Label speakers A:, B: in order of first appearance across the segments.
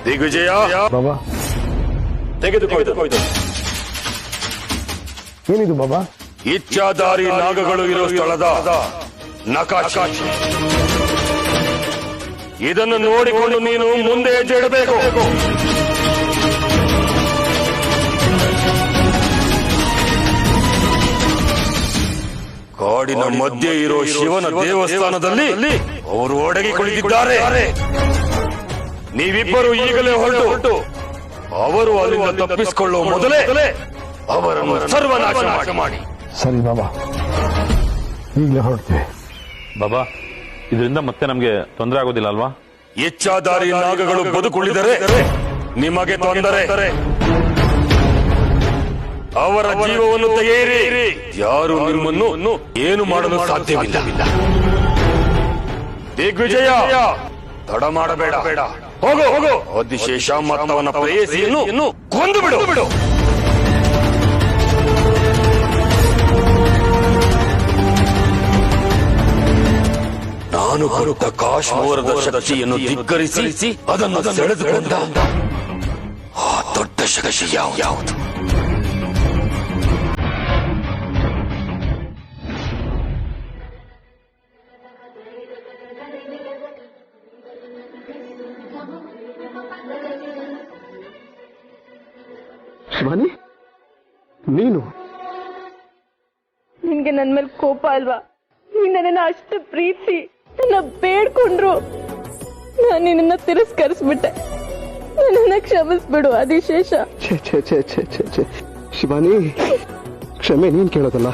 A: ದಿಗ್ವಿಜಯ
B: ಬಾಬಾ
A: ತೆಗೆದುಕೊಳ್ಳು.
B: ಏನಿದು ಬಾಬಾ?
A: ಇಚ್ಛಾಧಾರಿ ನಾಗಗಳು ಇರೋ ಸ್ಥಳದ ನಕಾಶೆ. ಇದನ್ನು ನೋಡಿಕೊಂಡು ನೀನು ಮುಂದೆ ಹೆಜ್ಜೆ ಇಡಬೇಕು. ಕಾಡಿನ ಮಧ್ಯೆ ಇರೋ ಶಿವನ ದೇವಸ್ಥಾನದಲ್ಲಿ ಅವರು ಒಡಗಿ ಕುಳಿತಿದ್ದಾರೆ. ನೀವಿಬ್ಬರು ಈಗಲೇ ಹೊರಟು ಅವರು ಅಲ್ಲಿಂದ ತಪ್ಪಿಸಿಕೊಳ್ಳುವ ಮೊದಲೇ ಅವರನ್ನು ಸರ್ವನಾಶ ಮಾಡಿ.
B: ಸರಿ ಬಾಬಾ, ಈಗಲೇ ಹೊರಡ್ತೇವೆ.
C: ಬಾಬಾ, ಇದರಿಂದ ಮತ್ತೆ ನಮ್ಗೆ ತೊಂದರೆ ಆಗೋದಿಲ್ಲ ಅಲ್ವಾ?
A: ಇಚ್ಛಾಧಾರಿ ನಾಗಗಳು ಬದುಕುಳಿದರೆ ನಿಮಗೆ ತೊಂದರೆ. ಅವರ ಜೀವವನ್ನು ತೆಗೆಯಿರಿ. ಯಾರು ನಿಮ್ಮನ್ನು ಏನು ಮಾಡಲು ಸಾಧ್ಯವಿಲ್ಲ. ದಿಗ್ವಿಜಯ, ತಡ ಮಾಡಬೇಡ. ಹೋಗು. ಆದಿಶೇಷ ಮತ್ತವನ ಪ್ರೇಯಸಿಯನ್ನು ಕೊಂದು ಬಿಡು. ನಾನು ಕೊಟ್ಟ ಕಾಶ್ಮೀರದ ಶಕ್ತಿಯನ್ನು ಧಿಕ್ಕರಿಸಿ ಅದನ್ನು ಸೆಳೆದುಕೊಂಡ ಆ ದೊಡ್ಡ ಶಕ್ತಿ ಯಾವುದು?
B: ಶಿವಾನಿ, ನೀನು?
D: ನಿನ್ಗೆ ನನ್ ಮೇಲೆ ಕೋಪ ಅಲ್ವಾ? ನೀನ್ ನನ್ನ ಅಷ್ಟು ಪ್ರೀತಿ ನನ್ನ ಬೇಡ್ಕೊಂಡ್ರು ನಾನು ನಿನ್ನ ತಿರಸ್ಕರಿಸ್ಬಿಟ್ಟೆ. ನನ್ನ ಕ್ಷಮಿಸ್ಬಿಡು ಆದಿಶೇಷ.
B: ಶಿವಾನಿ, ಕ್ಷಮೆ ನೀನ್ ಕೇಳೋದಲ್ಲ,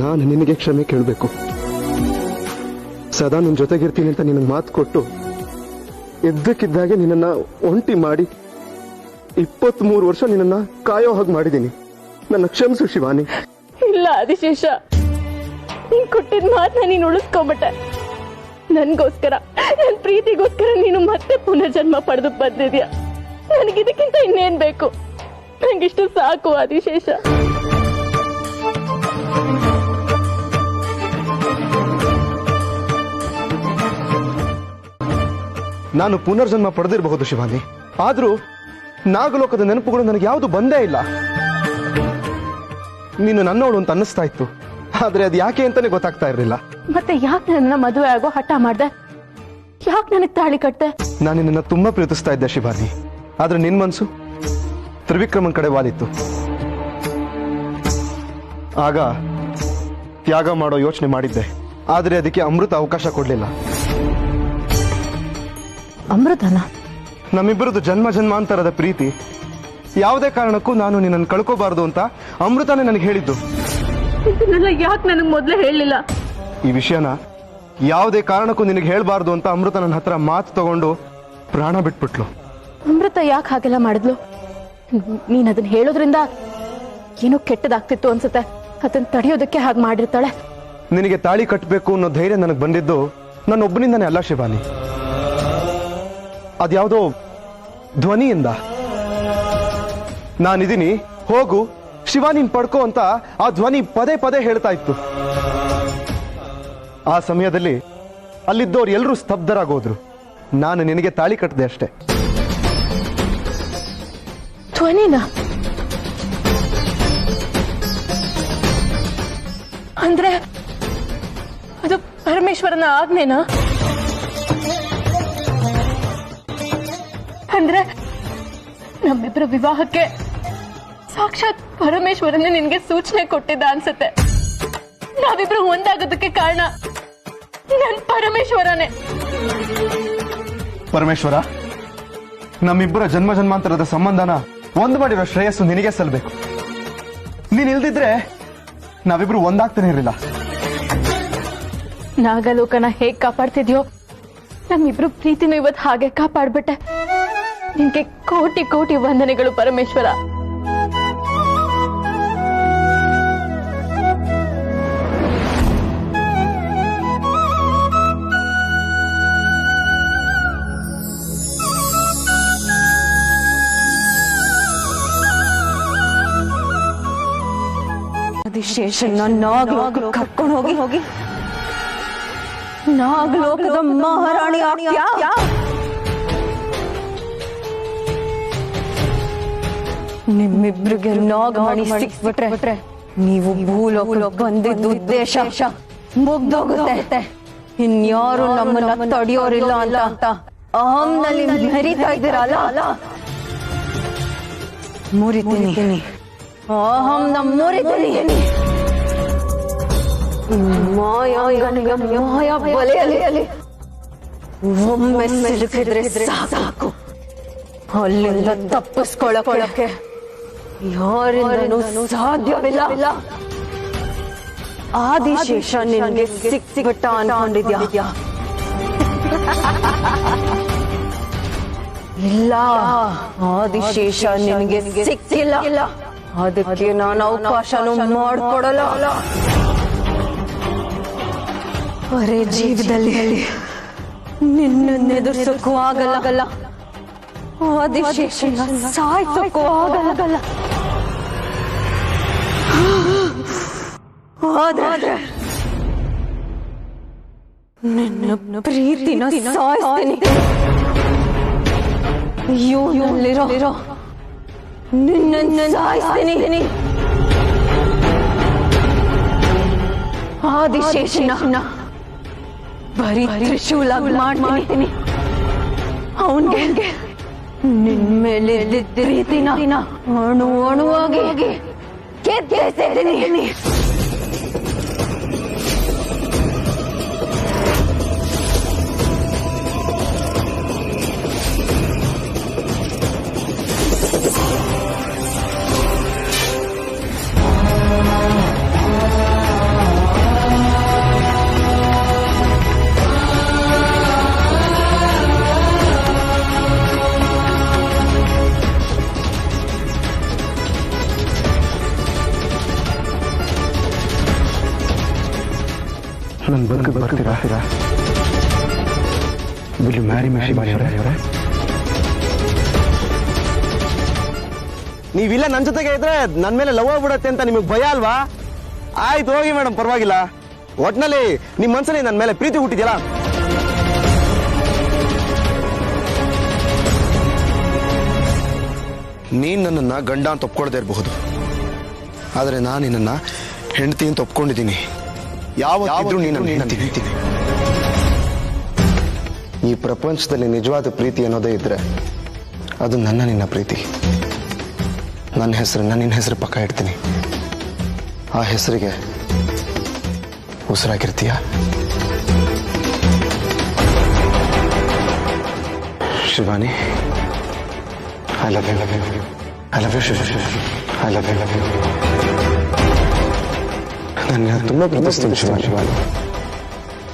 B: ನಾನು ನಿನಗೆ ಕ್ಷಮೆ ಕೇಳಬೇಕು. ಸದಾ ನಿನ್ ಜೊತೆಗಿರ್ತೀನಿ ಅಂತ ನಿನಗೆ ಮಾತು ಕೊಟ್ಟು ಇದ್ದಕ್ಕಿದ್ದಾಗೆ ನಿನ್ನ ಒಂಟಿ ಮಾಡಿ 23 ವರ್ಷ ನಿನ್ನ ಕಾಯೋ ಹಾಗೆ ಮಾಡಿದ್ದೀನಿ. ನನ್ನ ಕ್ಷಮಿಸು ಶಿವಾನಿ.
D: ಇಲ್ಲ ಆದಿಶೇಷ, ನೀನ್ ಕೊಟ್ಟಿದ್ ಮಾತನ್ನ ನೀನ್ ಉಳಿಸ್ಕೊಂಬಿಟ್ಟೆ. ನನ್ಗೋಸ್ಕರ, ನನ್ ಪ್ರೀತಿಗೋಸ್ಕರ ನೀನು ಮತ್ತೆ ಪುನರ್ಜನ್ಮ ಪಡೆದು ಬಂದಿದ್ಯಾ. ನನಗಿದಕ್ಕಿಂತ ಇನ್ನೇನ್ ಬೇಕು? ನಂಗಿಷ್ಟು ಸಾಕು ಆದಿಶೇಷ.
B: ನಾನು ಪುನರ್ಜನ್ಮ ಪಡೆದಿರಬಹುದು ಶಿವಾನಿ, ಆದ್ರೂ ನಾಗಲೋಕದ ನೆನಪುಗಳು ನನಗೆ ಯಾವುದು ಬಂದೇ ಇಲ್ಲ. ನೀನು ನನ್ನವಳು ಅಂತ ಅನ್ನಿಸ್ತಾ ಇತ್ತು, ಆದ್ರೆ ಅದು ಯಾಕೆ ಅಂತಾನೆ ಗೊತ್ತಾಗ್ತಾ ಇರಲಿಲ್ಲ.
D: ಮತ್ತೆ ಯಾಕೆ ನನ್ನ ಮದುವೆ ಆಗೋ ಹಠ ಮಾಡ್ದೆ? ಯಾಕೆ ನನಗ್ ತಾಳಿ ಕಟ್ದೆ?
B: ನಾನು ನಿನ್ನ ತುಂಬಾ ಪ್ರೀತಿಸ್ತಾ ಇದ್ದೆ ಶಿವಾನಿ, ಆದ್ರೆ ನಿನ್ ಮನ್ಸು ತ್ರಿವಿಕ್ರಮನ್ ಕಡೆ ವಾಲಿತ್ತು. ಆಗ ತ್ಯಾಗ ಮಾಡೋ ಯೋಚನೆ ಮಾಡಿದ್ದೆ, ಆದ್ರೆ ಅದಕ್ಕೆ ಅಮೃತ ಅವಕಾಶ ಕೊಡ್ಲಿಲ್ಲ.
D: ಅಮೃತನ?
B: ನಮ್ಮಿಬ್ಬರದು ಜನ್ಮ ಜನ್ಮಾಂತರದ ಪ್ರೀತಿ, ಯಾವುದೇ ಕಾರಣಕ್ಕೂ ನಾನು ನಿನ್ನನ್ನು ಕಳ್ಕೋಬಾರದು ಅಂತ ಅಮೃತನೇ ನನಗೆ ಹೇಳಿದ್ದು.
D: ಯಾಕೆ ನನಗೆ ಮೊದಲೇ ಹೇಳಲಿಲ್ಲ?
B: ಈ ವಿಷಯನ ಯಾವುದೇ ಕಾರಣಕ್ಕೂ ನಿನಗೆ ಹೇಳಬಾರ್ದು ಅಂತ ಅಮೃತ ನನ್ನ ಹತ್ರ ಮಾತು ತಗೊಂಡು ಪ್ರಾಣ ಬಿಟ್ಬಿಟ್ಲು.
D: ಅಮೃತ ಯಾಕೆ ಹಾಗೆಲ್ಲ ಮಾಡಿದ್ಲು? ನೀನ್ ಅದನ್ನ ಹೇಳೋದ್ರಿಂದ ಏನೋ ಕೆಟ್ಟದಾಗ್ತಿತ್ತು ಅನ್ಸುತ್ತೆ. ಅದನ್ನ ತಡೆಯೋದಕ್ಕೆ ಹಾಗೆ ಮಾಡಿರ್ತಾಳೆ.
B: ನಿನಗೆ ತಾಳಿ ಕಟ್ಟಬೇಕು ಅನ್ನೋ ಧೈರ್ಯ ನನಗೆ ಬಂದಿದ್ದು ನನ್ನೊಬ್ಬನಿಂದಾನೇ ಅಲ್ಲ ಶಿವಾನಿ, ಅದ್ಯಾವುದೋ ಧ್ವನಿಯಿಂದ. ನಾನಿದ್ದೀನಿ, ಹೋಗು ಶಿವಾನಿನ್ ಪಡ್ಕೋ ಅಂತ ಆ ಧ್ವನಿ ಪದೇ ಪದೇ ಹೇಳ್ತಾ ಇತ್ತು. ಆ ಸಮಯದಲ್ಲಿ ಅಲ್ಲಿದ್ದವ್ರು ಎಲ್ಲರೂ ಸ್ತಬ್ಧರಾಗೋದ್ರು. ನಾನು ನಿನಗೆ ತಾಳಿ ಕಟ್ಟದೆ ಅಷ್ಟೇ.
D: ಧ್ವನಿನ? ಅಂದ್ರೆ ಅದು ಪರಮೇಶ್ವರನ ಆಜ್ಞೆನಾ? ಅಂದ್ರೆ ನಮ್ಮಿಬ್ಬರ ವಿವಾಹಕ್ಕೆ ಸಾಕ್ಷಾತ್ ಪರಮೇಶ್ವರನೇ ನಿನ್ಗೆ ಸೂಚನೆ ಕೊಟ್ಟಿದ್ದ ಅನ್ಸುತ್ತೆ. ನಾವಿಬ್ರು ಒಂದಾಗೋದಕ್ಕೆ ಕಾರಣ ನನ್ ಪರಮೇಶ್ವರನೇ.
B: ಪರಮೇಶ್ವರ ನಮ್ಮಿಬ್ಬರ ಜನ್ಮ ಜನ್ಮಾಂತರದ ಸಂಬಂಧನ ಒಂದು ಮಾಡಿರೋ ಶ್ರೇಯಸ್ಸು ನಿನಗೆ ಸಲ್ಲಬೇಕು. ನೀನ್ ಇಲ್ದಿದ್ರೆ ನಾವಿಬ್ರು ಒಂದಾಗ್ತಾನೆ ಇರಲಿಲ್ಲ.
D: ನಾಗಲೋಕನ ಹೇಗ್ ಕಾಪಾಡ್ತಿದ್ಯೋ ನಮ್ಮಿಬ್ರು ಪ್ರೀತಿನೂ ಇವತ್ತು ಹಾಗೆ ಕಾಪಾಡ್ಬಿಟ್ಟೆ. ನಿನ್ಗೆ ಕೋಟಿ ಕೋಟಿ ವಂದನೆಗಳು ಪರಮೇಶ್ವರ.
E: ಆದಿಶೇಷನ ನಾಗಲೋಕ ಕರ್ಕೊಂಡು ಹೋಗಿ ನಾಗಲೋಕದ ಮಹಾರಾಣಿ ಆಗ್ತೀಯಾ? ನಿಮ್ಮಿಬ್ರಿಗೆ ನಾಗಮಣಿ ಸಿಕ್ಬಿಟ್ರೆ ನೀವು ಭೂಲೋಕ ಬಂದಿದ್ದು ಉದ್ದೇಶ ಮುಗ್ದೋಗುತ್ತೆ. ಇನ್ಯಾರು ನಮ್ಮನ್ನ ತಡೆಯೋರಿಲ್ಲ ಅಂತ ಅಹಂನಲ್ಲಿ ಮೆರಿತಾ ಇದ್ದೀರಲ್ಲ, ಮುರಿತೀನಿ. ಅಹಂನ ಮುರಿತೀನಿ. ಮಾಯಾಂಗನಿಗೆ ಮಾಯಾ ಬಲೆಯಲ್ಲಿ ಒಮ್ಮೆ ಸಿಲುಕಿದ್ರೆ ಸಾಕು. ಅಲ್ಲಿಂದ ತಪ್ಪಿಸ್ಕೊಳ್ಳಕ್ಕೆ ಯಾರಿಂದನೂ ಸಾಧ್ಯವಿಲ್ಲ. ಆದಿಶೇಷ ನಿನ್ಗೆ ಸಿಕ್ಬಿಟ್ಟ ಅನ್ಕೊಂಡಿದ್ಯಾ? ಇಲ್ಲ, ಆದಿಶೇಷ ನಿನ್ಗೆ ಸಿಕ್ಕಿಲ್ಲ. ಅದಕ್ಕೆ ನಾನು ಅವಕಾಶನೂ ಮಾಡ್ಕೊಡಲ್ಲ. ಅರೆ ಜೀವದಲ್ಲಿ ನಿನ್ನೆದುರಿಸೋಕ್ಕೂ ಆಗಲ್ಲ, ಆದಿಶೇಷನ ಸಾಯಿಸೋಕ್ಕೂ ಆಗಲ್ಲ. ಆದ್ರೆ ನಿನ್ನ ಪ್ರೀತಿನ ಸಾಯಿಸ್ತೀನಿ. ಇವನಲ್ಲಿರೋ ನಿನ್ನ ಸಾಯಿಸ್ತೀನಿ. ಆದಿಶೇಷನ ಬರೀ ತ್ರಿಶೂಲ ಮಾಡ್ತೀನಿ. ಅವನ್ಗೆ ನಿನ್ ಮೇಲೆ ಪ್ರೀತಿನ ಅಣುವಾಗಿ ಗೆದ್ದಿದ್ದೀನಿ.
B: ನನ್ನ ಬದುಕು ಬರ್ತೀರಾ? Will you marry me, Shivani ಅವರೇ? ನೀವಿಲ್ಲ ನನ್ನ ಜೊತೆಗೆ ಇದ್ರೆ ನನ್ನ ಮೇಲೆ ಲವ್ ಆಗ್ಬಿಡತ್ತೆ ಅಂತ ನಿಮಗೆ ಭಯ ಅಲ್ವಾ? ಆಯ್ತು ಹೋಗಿ ಮೇಡಮ್, ಪರವಾಗಿಲ್ಲ. ಒಟ್ನಲ್ಲಿ ನಿಮ್ಮ ಮನಸ್ಸಲ್ಲಿ ನನ್ನ ಮೇಲೆ ಪ್ರೀತಿ ಹುಟ್ಟಿದ್ಯಲ್ಲ. ನೀನ್ ನನ್ನನ್ನ ಗಂಡ ಅಂತ ಒಪ್ಕೊಳ್ದೇ ಇರಬಹುದು, ಆದ್ರೆ ನಾನು ನಿನ್ನನ್ನ ಹೆಂಡತಿ ಅಂತ ಒಪ್ಕೊಂಡಿದ್ದೀನಿ. ಯಾವತ್ತಿದ್ರೂ ನೀನು ಹೇಳ್ತೀನಿ. ಈ ಪ್ರಪಂಚದಲ್ಲಿ ನಿಜವಾದ ಪ್ರೀತಿ ಅನ್ನೋದೇ ಇದ್ರೆ ಅದು ನಿನ್ನ ಪ್ರೀತಿ. ನಿನ್ನ ಹೆಸರು ಪಕ್ಕ ಇಡ್ತೀನಿ. ಆ ಹೆಸರಿಗೆ ಉಸಿರಾಗಿರ್ತೀಯ. Shivani, I love you. I love you Shivani. I love you. ನಾನು ತುಂಬಾ ಪ್ರೀತಿಸ್ತೀನಿ ಶಿವಾನಿ.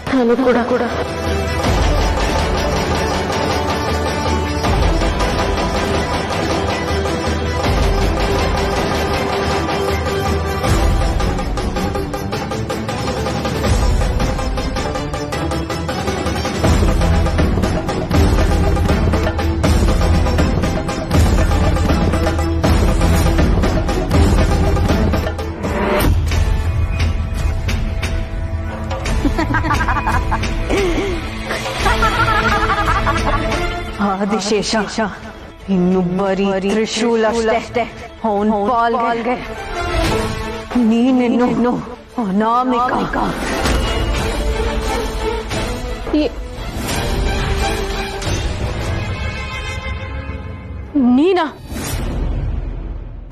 D: ನಾನು ಕೂಡ
E: ಆದಿಶೇಷ ಇನ್ನು ಬರೀ ತ್ರಿಶೂಲ ಅಷ್ಟೇ. ಅವನ್ ಪಾಲ್ಗೆ ನೀನಿನ್ನು ಅನಾಮಿಕ.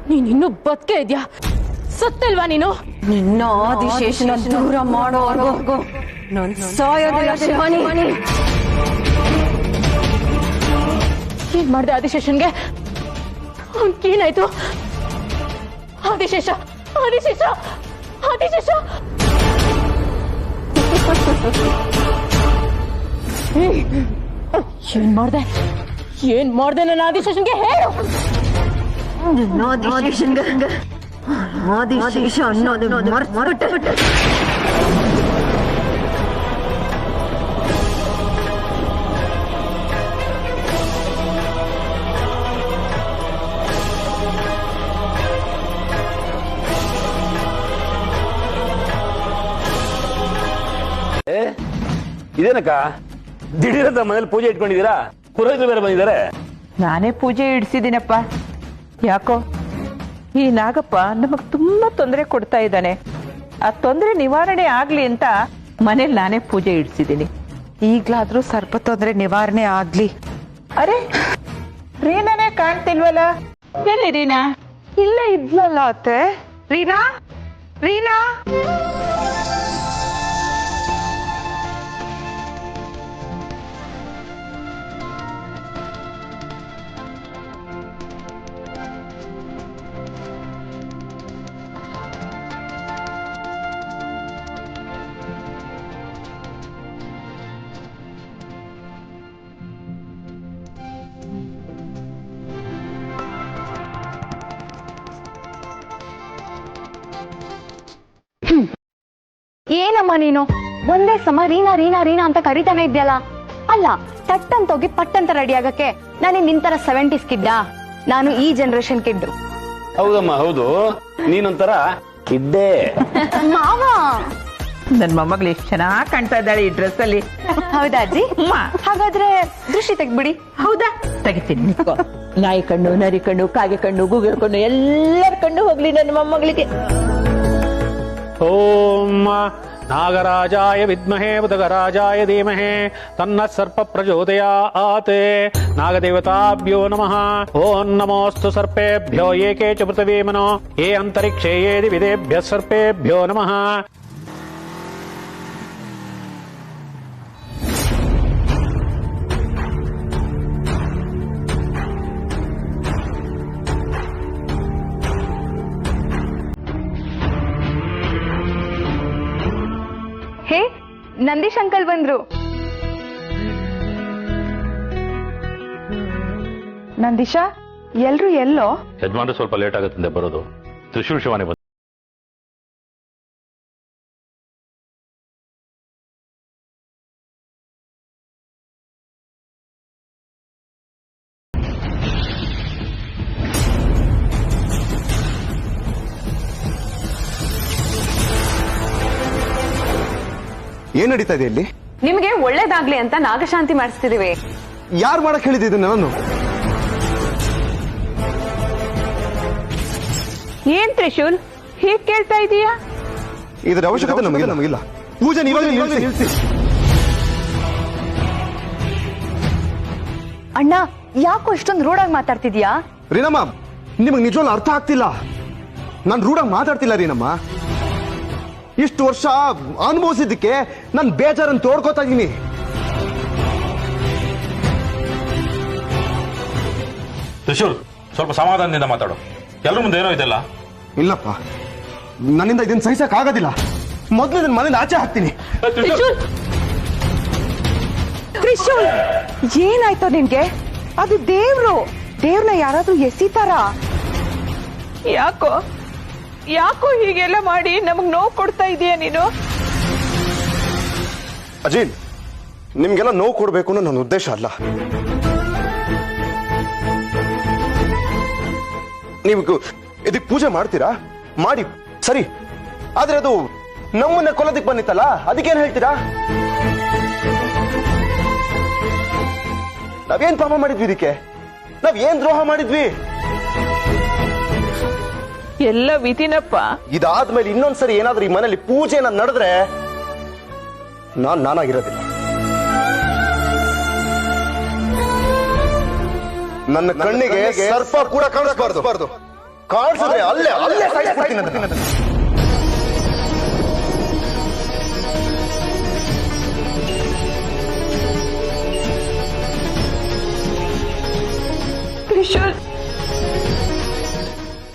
D: ನೀನಿನ್ನು ಬದುಕೆ ಇದ್ಯಾ? ಸತ್ತಿಲ್ವಾ ನೀನು?
E: ನಿನ್ನ ಆದಿಶೇಷನ ದೂರ ಮಾಡೋವರೆಗೂ ನನ್ ಸಾಯೋದಿಲ್ಲ ಶಿವಾನಿ.
D: ಏನ್ ಮಾಡ್ದೆ ಆದಿಶೇಷನ್ಗೆ? ಅವನ್ಗೇನಾಯ್ತು? ಆದಿಶೇಷ ಆದಿಶೇಷ ಆದಿಶೇಷ ಏನ್ ಮಾಡ್ದೆ ನನ್ನ ಆದಿಶೇಷನ್ಗೆ? ಹೇಳು.
E: ಆದಿಶೇಷ ಅನ್ನೋದು ಮರ್ತ್ಬಿಟ್ಟೆ.
A: ಇದೇನಕ್ಕ ದಿಢೀರಂತ ಮನೇಲಿ ಪೂಜೆ ಇಟ್ಕೊಂಡಿದ್ದೀರಾ? ಪುರೋಹಿತರು ಬೇರೆ ಬಂದಿದ್ದಾರೆ.
F: ನಾನೇ ಪೂಜೆ ಇಡ್ಸಿದ್ದೀನಪ್ಪ. ಯಾಕೋ ಈ ನಾಗಪ್ಪ ನಮಗ್ ತುಂಬಾ ತೊಂದರೆ ಕೊಡ್ತಾ ಇದ್ದಾನೆ. ಆ ತೊಂದರೆ ನಿವಾರಣೆ ಆಗ್ಲಿ ಅಂತ ಮನೇಲಿ ನಾನೇ ಪೂಜೆ ಇಡ್ಸಿದ್ದೀನಿ. ಈಗ್ಲಾದ್ರೂ ಸರ್ಪ ತೊಂದರೆ ನಿವಾರಣೆ ಆಗ್ಲಿ. ಅರೆ ರೀನಾನೇ ಕಾಣ್ತಿಲ್ವಲ್ಲ? ಎಲ್ಲಿ ರೀನಾ? ಇಲ್ಲೇ ಇದ್ಲಲ್ಲ ಅತ್ತೆ. ರೀನಾ, ರೀನಾ.
D: ಏನಮ್ಮ ನೀನು ಒಂದೇ ಸಮ ರೀನಾ ರೀನಾ ರೀನಾ ಅಂತ ಕರಿತಾನೆ ಇದ್ಯಲ್ಲ? ಅಲ್ಲ, ತಟ್ಟಂತ ಹೋಗಿ ಪಟ್ಟಂತ ರೆಡಿ ಆಗಕ್ಕೆ ನಾನು ನಿಂತರ 70s ಕಿಡ್ಡ, ನಾನು ಈ ಜನರೇಷನ್ ಕಿಡ್ಡು.
A: ಹೌದಮ್ಮ, ಹೌದು. ನೀನೊಂಥರ ಇದ್ದೇ.
D: ಮಾವ,
F: ನನ್ ಮೊಮ್ಮಗಳು ಎಷ್ಟು ಚೆನ್ನಾಗಿ ಕಾಣ್ತಾ ಇದ್ದಾಳೆ ಈ ಡ್ರೆಸ್ ಅಲ್ಲಿ.
D: ಹೌದಾ ಅಜ್ಜಿ? ಹಾಗಾದ್ರೆ ದೃಷ್ಟಿ ತೆಗ್ಬಿಡಿ.
F: ಹೌದಾ? ತೆಗಿತೀನಿ. ನಾಯಿ ಕಣ್ಣು, ನರಿ ಕಣ್ಣು, ಕಾಗೆ ಕಣ್ಣು, ಗೂಗಲ್ ಕಣ್ಣು, ಎಲ್ಲರ ಕಣ್ಣು ಹೋಗ್ಲಿ ನನ್ನ ಮೊಮ್ಮಗಳಿಗೆ.
G: ಓಂ ನಾಗರಾಜಾಯ ವಿದ್ಮಹೇ ಬುಧಗರಾಜಾಯ ಧೀಮಹಿ ತನ್ನಃ ಸರ್ಪ ಪ್ರಚೋದಯಾತ್. ನಾಗದೇವತಾಭ್ಯೋ ನಮಃ. ಓಂ ನಮೋಸ್ತು ಸರ್ಪೇಭ್ಯೋ ಏಕೆ ಚ ಪೃಥಿವೀ ಮನೋ ಯೇ ಅಂತರಿಕ್ಷೇ ಯೇ ದಿವಿದೇಭ್ಯಃ ಸರ್ಪೇಭ್ಯೋ ನಮಃ.
D: ಹೇ, ನಂದೀಶ್ ಅಂಕಲ್ ಬಂದ್ರು.
F: ನಂದೀಶ, ಎಲ್ರು ಎಲ್ಲೋ?
C: ಯಜಮಾನ್ರು ಸ್ವಲ್ಪ ಲೇಟ್ ಆಗುತ್ತದೆ ಬರೋದು. ತ್ರಿಶೂಲ್ ಶಿವಾನಿ ಬಂದು
B: ಏನ್ ನಡೀತಾ ಇದೆ ಇಲ್ಲಿ?
D: ನಿಮ್ಗೆ ಒಳ್ಳೇದಾಗ್ಲಿ ಅಂತ ನಾಗಶಾಂತಿ ಮಾಡಿಸ್ತಿದೀವಿ.
B: ಯಾರು ಮಾಡಕ್ ಹೇಳಿದ್ದು ನಾನು?
F: ಏನ್ ತ್ರಿಶೂಲ್ ಹೀಗ್ ಕೇಳ್ತಾ ಇದೀಯಾ?
B: ಇದರ ಅವಶ್ಯಕತೆ ನಮಗಿಲ್ಲ. ಪೂಜೆ ನೀವಾಗ ನಿಲ್ಲಿಸಿ.
D: ಅಣ್ಣ, ಯಾಕೋ ಇಷ್ಟೊಂದು ರೂಢಾಗಿ ಮಾತಾಡ್ತಿದ್ಯಾ?
B: ರೀನಮ್ಮ, ನಿಮಗ್ ನಿಜವಾಗ್ಲೂ ಅರ್ಥ ಆಗ್ತಿಲ್ಲ. ನಾನು ರೂಢಾಗಿ ಮಾತಾಡ್ತಿಲ್ಲ ರೀನಮ್ಮ. ಇಷ್ಟು ವರ್ಷ ಅನುಭವಿಸಿದ್ದಕ್ಕೆ ನಾನು ಬೇಜಾರನ್ನು ತೋಡ್ಕೋತಾ ಇದ್ದೀನಿ.
C: ತ್ರಿಶೂಲ್, ಸ್ವಲ್ಪ ಸಮಾಧಾನದಿಂದ ಮಾತಾಡು. ಎಲ್ಲರ ಮುಂದೆ ಏನೋ ಇದೆಲ್ಲ.
B: ಇಲ್ಲಪ್ಪ, ನನ್ನಿಂದ ಇದನ್ನ ಸಹಿಸಕ್ ಆಗೋದಿಲ್ಲ. ಮೊದಲು ಇದನ್ನ ಮನೆಯಿಂದ ಆಚೆ ಹಾಕ್ತೀನಿ.
F: ತ್ರಿಶೂಲ್, ಏನಾಯ್ತು ನಿನ್ಗೆ? ಅದು ದೇವ್ರನ್ನ ಯಾರಾದ್ರೂ ಎಸಿತಾರ? ಯಾಕೋ ಹೀಗೆಲ್ಲ ಮಾಡಿ ನಮಗ್ ನೋವು ಕೊಡ್ತಾ ಇದೀಯ ನೀನು?
B: ಅಜೀನ್, ನಿಮ್ಗೆಲ್ಲ ನೋವು ಕೊಡ್ಬೇಕು ಅನ್ನೋ ನನ್ನ ಉದ್ದೇಶ ಅಲ್ಲ. ನೀವು ಇದಕ್ಕೆ ಪೂಜೆ ಮಾಡ್ತೀರಾ? ಮಾಡಿ, ಸರಿ. ಆದ್ರೆ ಅದು ನಮ್ಮನ್ನ ಕೊಲ್ಲೋದಕ್ಕೆ ಬಂದಿತ್ತಲ್ಲ, ಅದಕ್ಕೇನ್ ಹೇಳ್ತೀರಾ? ನಾವೇನ್ ಪಾಪ ಮಾಡಿದ್ವಿ ಇದಕ್ಕೆ? ನಾವೇನ್ ದ್ರೋಹ ಮಾಡಿದ್ವಿ?
F: ಎಲ್ಲ ವಿಧಿನಪ್ಪ.
B: ಇದಾದ್ಮೇಲೆ ಇನ್ನೊಂದ್ಸರಿ ಏನಾದ್ರೂ ಈ ಮನೇಲಿ ಪೂಜೆ ನಡೆದ್ರೆ ನಾನಾಗಿರೋದಿಲ್ಲ. ನನ್ನ ಕಣ್ಣಿಗೆ ಸರ್ಪ ಕೂಡ ಕಾಣಿಸಬಾರ್ದು. ಕಾಣಿಸಿದ್ರೆ ಅಲ್ಲೇ ಸಾಯಿಸ್ಬಿಡ್ತೀನಿ ಅದನ್ನ.
F: ತ್ರಿಶೂಲ್,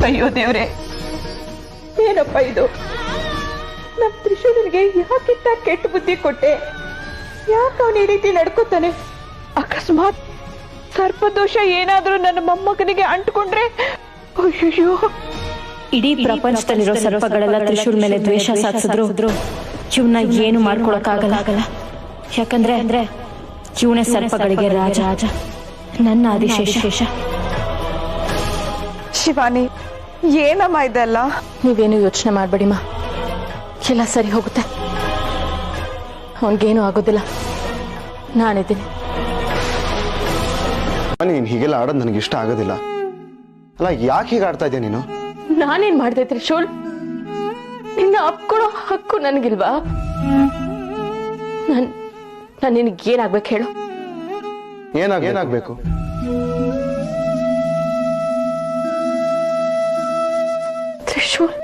F: ಅಯ್ಯೋ ದೇವ್ರೆ, ಏನಪ್ಪ ಇದು? ನಮ್ ತ್ರಿಶೂಲನಿಗೆ ಯಾಕಿಂತ ಕೆಟ್ಟ ಬುದ್ಧಿ ಕೊಟ್ಟೆ? ಯಾಕೆ ಅವನು ಈ ರೀತಿ ನಡ್ಕೋತಾನೆ? ಅಕಸ್ಮಾತ್ ಸರ್ಪದೋಷ ಏನಾದ್ರೂ ನನ್ನ ಮೊಮ್ಮಗನಿಗೆ ಅಂಟ್ಕೊಂಡ್ರೆ? ಅಯ್ಯೋ,
H: ಇಡೀ ಪ್ರಪಂಚದಲ್ಲಿರೋ ಸರ್ಪಗಳೆಲ್ಲ ತ್ರಿಶೂಲ್ ಮೇಲೆ ದ್ವೇಷ ಸಾಧಿಸಿದ್ರು ಇವನ್ನ ಏನು ಮಾಡ್ಕೊಳಕ್ಕಾಗಲ್ಲ. ಯಾಕಂದ್ರೆ ಇವನೇ ಸರ್ಪಗಳಿಗೆ ರಾಜ, ನನ್ನ ಆದಿಶೇಷ.
F: ಶಿವಾನಿ, ಏನಮ್ಮ ಇದೆಲ್ಲ?
H: ನೀವೇನು ಯೋಚನೆ ಮಾಡ್ಬೇಡಿಮ್ಮ, ಎಲ್ಲ ಸರಿ ಹೋಗುತ್ತೆ.
D: ಅವನಿಗೇನು ಆಗೋದಿಲ್ಲ, ನಾನಿದ್ದೀನಿ.
B: ನೀನು ಹೀಗೆಲ್ಲ ಆಡೋದು ನನಗೆ ಇಷ್ಟ ಆಗೋದಿಲ್ಲ. ಅಲ್ಲ, ಯಾಕೆ ಹೀಗೆ ಆಡ್ತಾ ಇದೆಯಾ ನೀನು?
D: ನಾನೇನ್ ಮಾಡ್ದೆ ತ್ರಿಶೂಲ್? ನಿನ್ನ ಅಪ್ಕೊಳ್ಳೋ ಹಕ್ಕು ನನಗಿಲ್ವಾ? ನಾನು ನಿನಗೇನಾಗ್ಬೇಕು ಹೇಳು?
B: ಏನಾಗ್ಬೇಕು?
D: ತ್ರಿಶೂಲ್,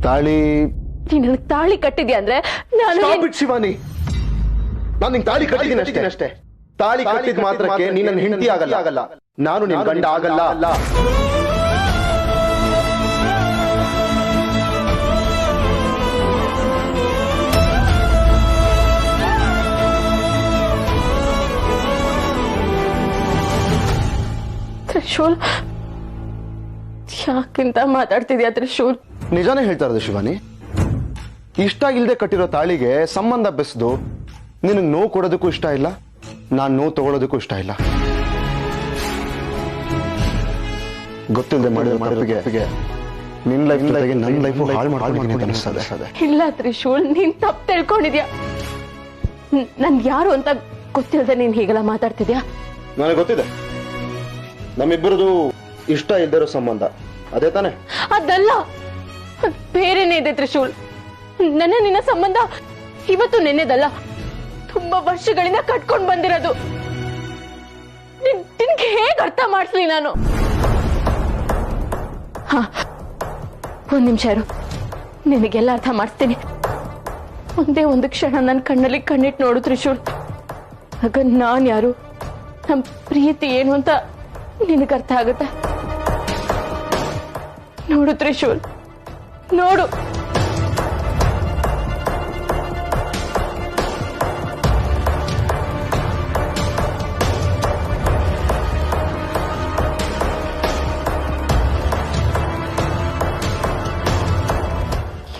B: ತಾಳಿ
D: ನೀನ್ ನನಗೆ ತಾಳಿ ಕಟ್ಟಿದ್ಯಾ ಅಂದ್ರೆ ನಾನು
B: ಶಿವಾನಿ, ನಾನು ನಿಂಗೆ ತಾಳಿ ಕಟ್ಟಿದ್ದೀನಿ ಅಷ್ಟೇ. ತಾಳಿ ಕಟ್ಟಿದ ಮಾತ್ರಕ್ಕೆ ನೀನ್ ನನ್ನ ಹೆಂಡತಿ ಆಗಲ್ಲ, ನಾನು ನಿನ್ ಗಂಡ ಆಗಲ್ಲ.
D: ತ್ರಿಶೂಲ್, ಯಾಕಿಂತ ಮಾತಾಡ್ತಿದ್ಯಾ ತ್ರಿಶೂಲ್?
B: ನಿಜಾನೇ ಹೇಳ್ತಾ ಇರೋದು ಶಿವಾನಿ. ಇಷ್ಟ ಇಲ್ಲದೆ ಕಟ್ಟಿರೋ ತಾಳಿಗೆ ಸಂಬಂಧ ಬೆಸೆದು ನಿನಗೆ ನೋವು ಕೊಡೋದಕ್ಕೂ ಇಷ್ಟ ಇಲ್ಲ, ನಾನು ನೋವು ತಗೊಳ್ಳೋದಕ್ಕೂ ಇಷ್ಟ ಇಲ್ಲ. ಗೊತ್ತಿಲ್ಲದೆ ಮಾಡಿರೋ ತಪ್ಪಿಗೆ ನಿನ್ ಲೈಫ್ ಜೊತೆಗೆ ನನ್ನ ಲೈಫ್ ಹಾಳು ಮಾಡ್ಕೊಂಡಿದ್ದೀನಿ ಅಂತ ಅನಿಸ್ತದೆ.
D: ಇಲ್ಲ ತ್ರಿಶೂಲ್, ನೀನ್ ತಪ್ಪು ತಿಳ್ಕೊಂಡಿದ್ಯಾ. ನನ್ ಯಾರು ಅಂತ ಗೊತ್ತಿಲ್ಲದೆ ನೀನ್ ಹೀಗೆಲ್ಲ ಮಾತಾಡ್ತಿದ್ಯಾ?
B: ನನಗೆ ಗೊತ್ತಿದೆ, ನಮ್ಮಿಬ್ಬರದು ಇಷ್ಟ ಇಲ್ದಿರೋ ಸಂಬಂಧ, ಅದೇ ತಾನೆ?
D: ಅದಲ್ಲ, ಬೇರೆನೇ ಇದೆ ತ್ರಿಶೂಲ್. ನಿನ್ನ ಸಂಬಂಧ ಇವತ್ತು ನೆನ್ನೆದಲ್ಲ, ತುಂಬಾ ವರ್ಷಗಳಿಂದ ಕಟ್ಕೊಂಡು ಬಂದಿರೋದು. ನಿನ್ಗೆ ಹೇಗೆ ಅರ್ಥ ಮಾಡಿಸ್ಲಿ ನಾನು? ಹಾ, ಒಂದ್ ನಿಮಿಷ ಇರು, ನಿನಗೆಲ್ಲ ಅರ್ಥ ಮಾಡಿಸ್ತೀನಿ. ಒಂದೇ ಒಂದು ಕ್ಷಣ ನನ್ನ ಕಣ್ಣಲ್ಲಿ ಕಣ್ಣಿಟ್ಟು ನೋಡು ತ್ರಿಶೂಲ್. ಆಗ ನಾನ್ ಯಾರು, ನಮ್ ಪ್ರೀತಿ ಏನು ಅಂತ ನಿನಗರ್ಥ ಆಗುತ್ತೆ. ನೋಡು ತ್ರಿಶೂಲ್, ನೋಡು.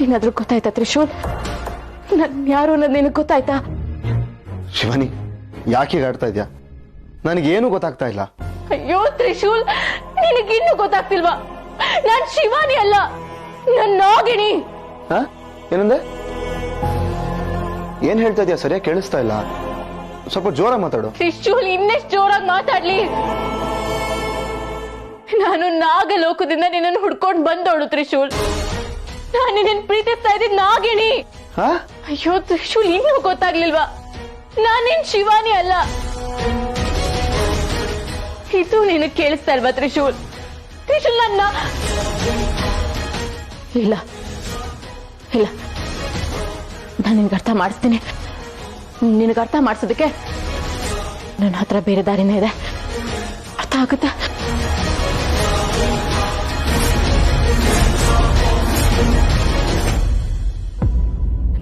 D: ಏನಾದ್ರೂ ಗೊತ್ತಾಯ್ತಾ ತ್ರಿಶೂಲ್? ನನ್ ಯಾರು ಅನ್ನೋದು ನಿನಗೆ ಗೊತ್ತಾಯ್ತಾ?
B: ಶಿವಾನಿ, ಯಾಕೆ ಆಡ್ತಾ ಇದ್ಯಾ? ನನಗೇನು ಗೊತ್ತಾಗ್ತಾ ಇಲ್ಲ.
D: ಅಯ್ಯೋ ತ್ರಿಶೂಲ್, ನಿನಗಿನ್ನೂ ಗೊತ್ತಾಗ್ತಿಲ್ವಾ? ನಾನ್ ಶಿವಾನಿ ಅಲ್ಲ, ನನ್ನ ನಾಗಿಣಿ.
B: ಏನಂದೆ? ಏನ್ ಹೇಳ್ತಾ ಇದೀಯ? ಸರಿಯಾಗಿ ಕೇಳಿಸ್ತಾ ಇಲ್ಲ, ಸ್ವಲ್ಪ ಜೋರಾಗಿ ಮಾತಾಡು.
D: ತ್ರಿಶೂಲ್, ಇನ್ನೆಷ್ಟು ಜೋರಾಗಿ ಮಾತಾಡ್ಲಿ? ನಾನು ನಾಗಲೋಕದಿಂದ ನಿನ್ನನ್ನು ಹುಡ್ಕೊಂಡು ಬಂದವಳು ತ್ರಿಶೂಲ್. ನಾನು ನಿನ್ನ ಪ್ರೀತಿಸ್ತಾ ಇದ್ದಿದ್ ನಾಗಿಣಿ. ಅಯ್ಯೋ ತ್ರಿಶೂಲ್, ಇನ್ನೂ ಗೊತ್ತಾಗ್ಲಿಲ್ವಾ? ನಾನೇನ್ ಶಿವಾನಿ ಅಲ್ಲ. ಇದು ನಿನಗೆ ಕೇಳಿಸ್ತಾ ಇಲ್ವಾ ತ್ರಿಶೂಲ್? ತ್ರಿಶೂಲ್, ನನ್ನ ಇಲ್ಲ ಇಲ್ಲ, ನಾನು ನಿನ್ಗೆ ಅರ್ಥ ಮಾಡಿಸ್ತೀನಿ. ನಿನಗೆ ಅರ್ಥ ಮಾಡಿಸೋದಕ್ಕೆ ನನ್ನ ಹತ್ರ ಬೇರೆ ದಾರಿನೇ ಇದೆ. ಅರ್ಥ ಆಗುತ್ತಾ?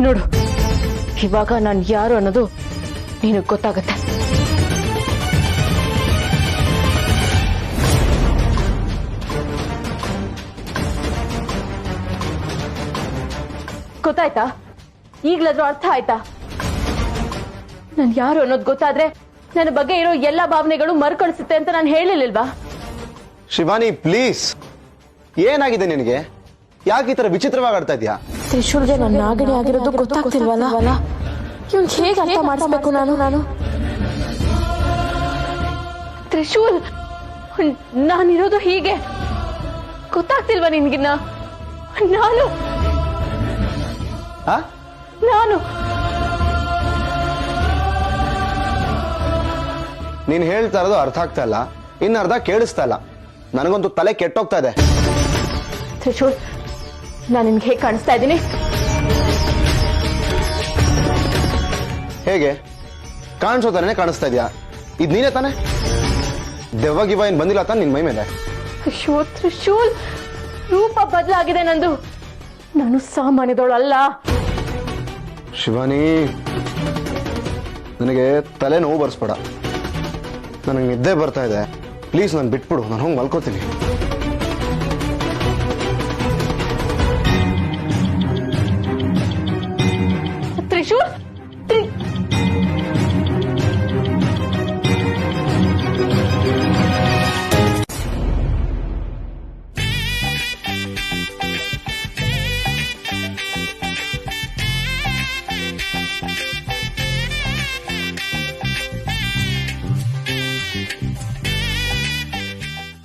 D: ನೋಡು, ಇವಾಗ ನಾನು ಯಾರು ಅನ್ನೋದು ನಿನಗೆ ಗೊತ್ತಾಗುತ್ತೆ. ಗೊತ್ತಾಯ್ತಾ? ಈಗ್ಲಾದ್ರೂ ಅರ್ಥ ಆಯ್ತಾ? ನಾನು ಯಾರು ಅನ್ನೋದು ಗೊತ್ತಾದ್ರೆ ನನ್ನ ಬಗ್ಗೆ ಇರೋ ಎಲ್ಲ ಭಾವನೆಗಳು ಮರುಕಳಿಸುತ್ತೆ ಅಂತ ನಾನು ಹೇಳಿರ್ಲಿಲ್ವಾ?
B: ಶಿವಾನಿ, ಪ್ಲೀಸ್, ಏನಾಗಿದೆ ನಿನಗೆ? ಯಾಕೆ ಈ ತರ ವಿಚಿತ್ರವಾಗಿ ಆಡ್ತಾ ಇದ್ಯಾ?
D: ತ್ರಿಶೂಲ್ಗೆ ನನ್ನ ನಾಗಿಣಿ ಆಗಿರೋದು ಗೊತ್ತಾಗ್ತಿಲ್ವಲ್ಲ? ಇವ್ನ್ ಹೇಗೆ ಅರ್ಥ ಮಾಡಿಸ್ಬೇಕು ನಾನು? ತ್ರಿಶೂಲ್, ನಾನಿರೋದು ಹೀಗೆ ಗೊತ್ತಾಗ್ತಿಲ್ವಾ ನಿನ್ಗಿನ್ನ? ನಾನು
B: ನೀನ್ ಹೇಳ್ತಾ ಇರೋದು ಅರ್ಥ ಆಗ್ತಾ ಇಲ್ಲ, ಇನ್ನು ಅರ್ಧ ಕೇಳಿಸ್ತಾ ಇಲ್ಲ. ನನಗಂತೂ ತಲೆ ಕೆಟ್ಟೋಗ್ತಾ ಇದೆ.
D: ತ್ರಿಶೂಲ್, ನಾನು ನಿನ್ಗೆ ಹೇಗೆ ಕಾಣಿಸ್ತಾ ಇದ್ದೀನಿ?
B: ಹೇಗೆ ಕಾಣಿಸೋ ತಾನೇ ಕಾಣಿಸ್ತಾ ಇದೆಯಾ? ಇದ್ ನೀನೇ ತಾನೆ? ದೆವ್ವ ಗಿವ್ವ ಏನ್ ಬಂದಿಲ್ಲ ತಾನೆ ನಿನ್ ಮೈ ಮೇಲೆ?
D: ಅಯ್ಯೋ ತ್ರಿಶೂಲ್, ರೂಪ ಬದಲಾಗಿದೆ ನಂದು. ನಾನು ಸಾಮಾನ್ಯದವಳು ಅಲ್ಲ.
B: ಶಿವಾನಿ, ನನಗೆ ತಲೆ ನೋವು ಬರ್ಸ್ಬೇಡ. ನನಗೆ ನಿದ್ದೆ ಬರ್ತಾ ಇದೆ. ಪ್ಲೀಸ್ ನಾನು ಬಿಟ್ಬಿಡು, ನಾನು ಹೋಗಿ ಮಲ್ಕೋತೀನಿ.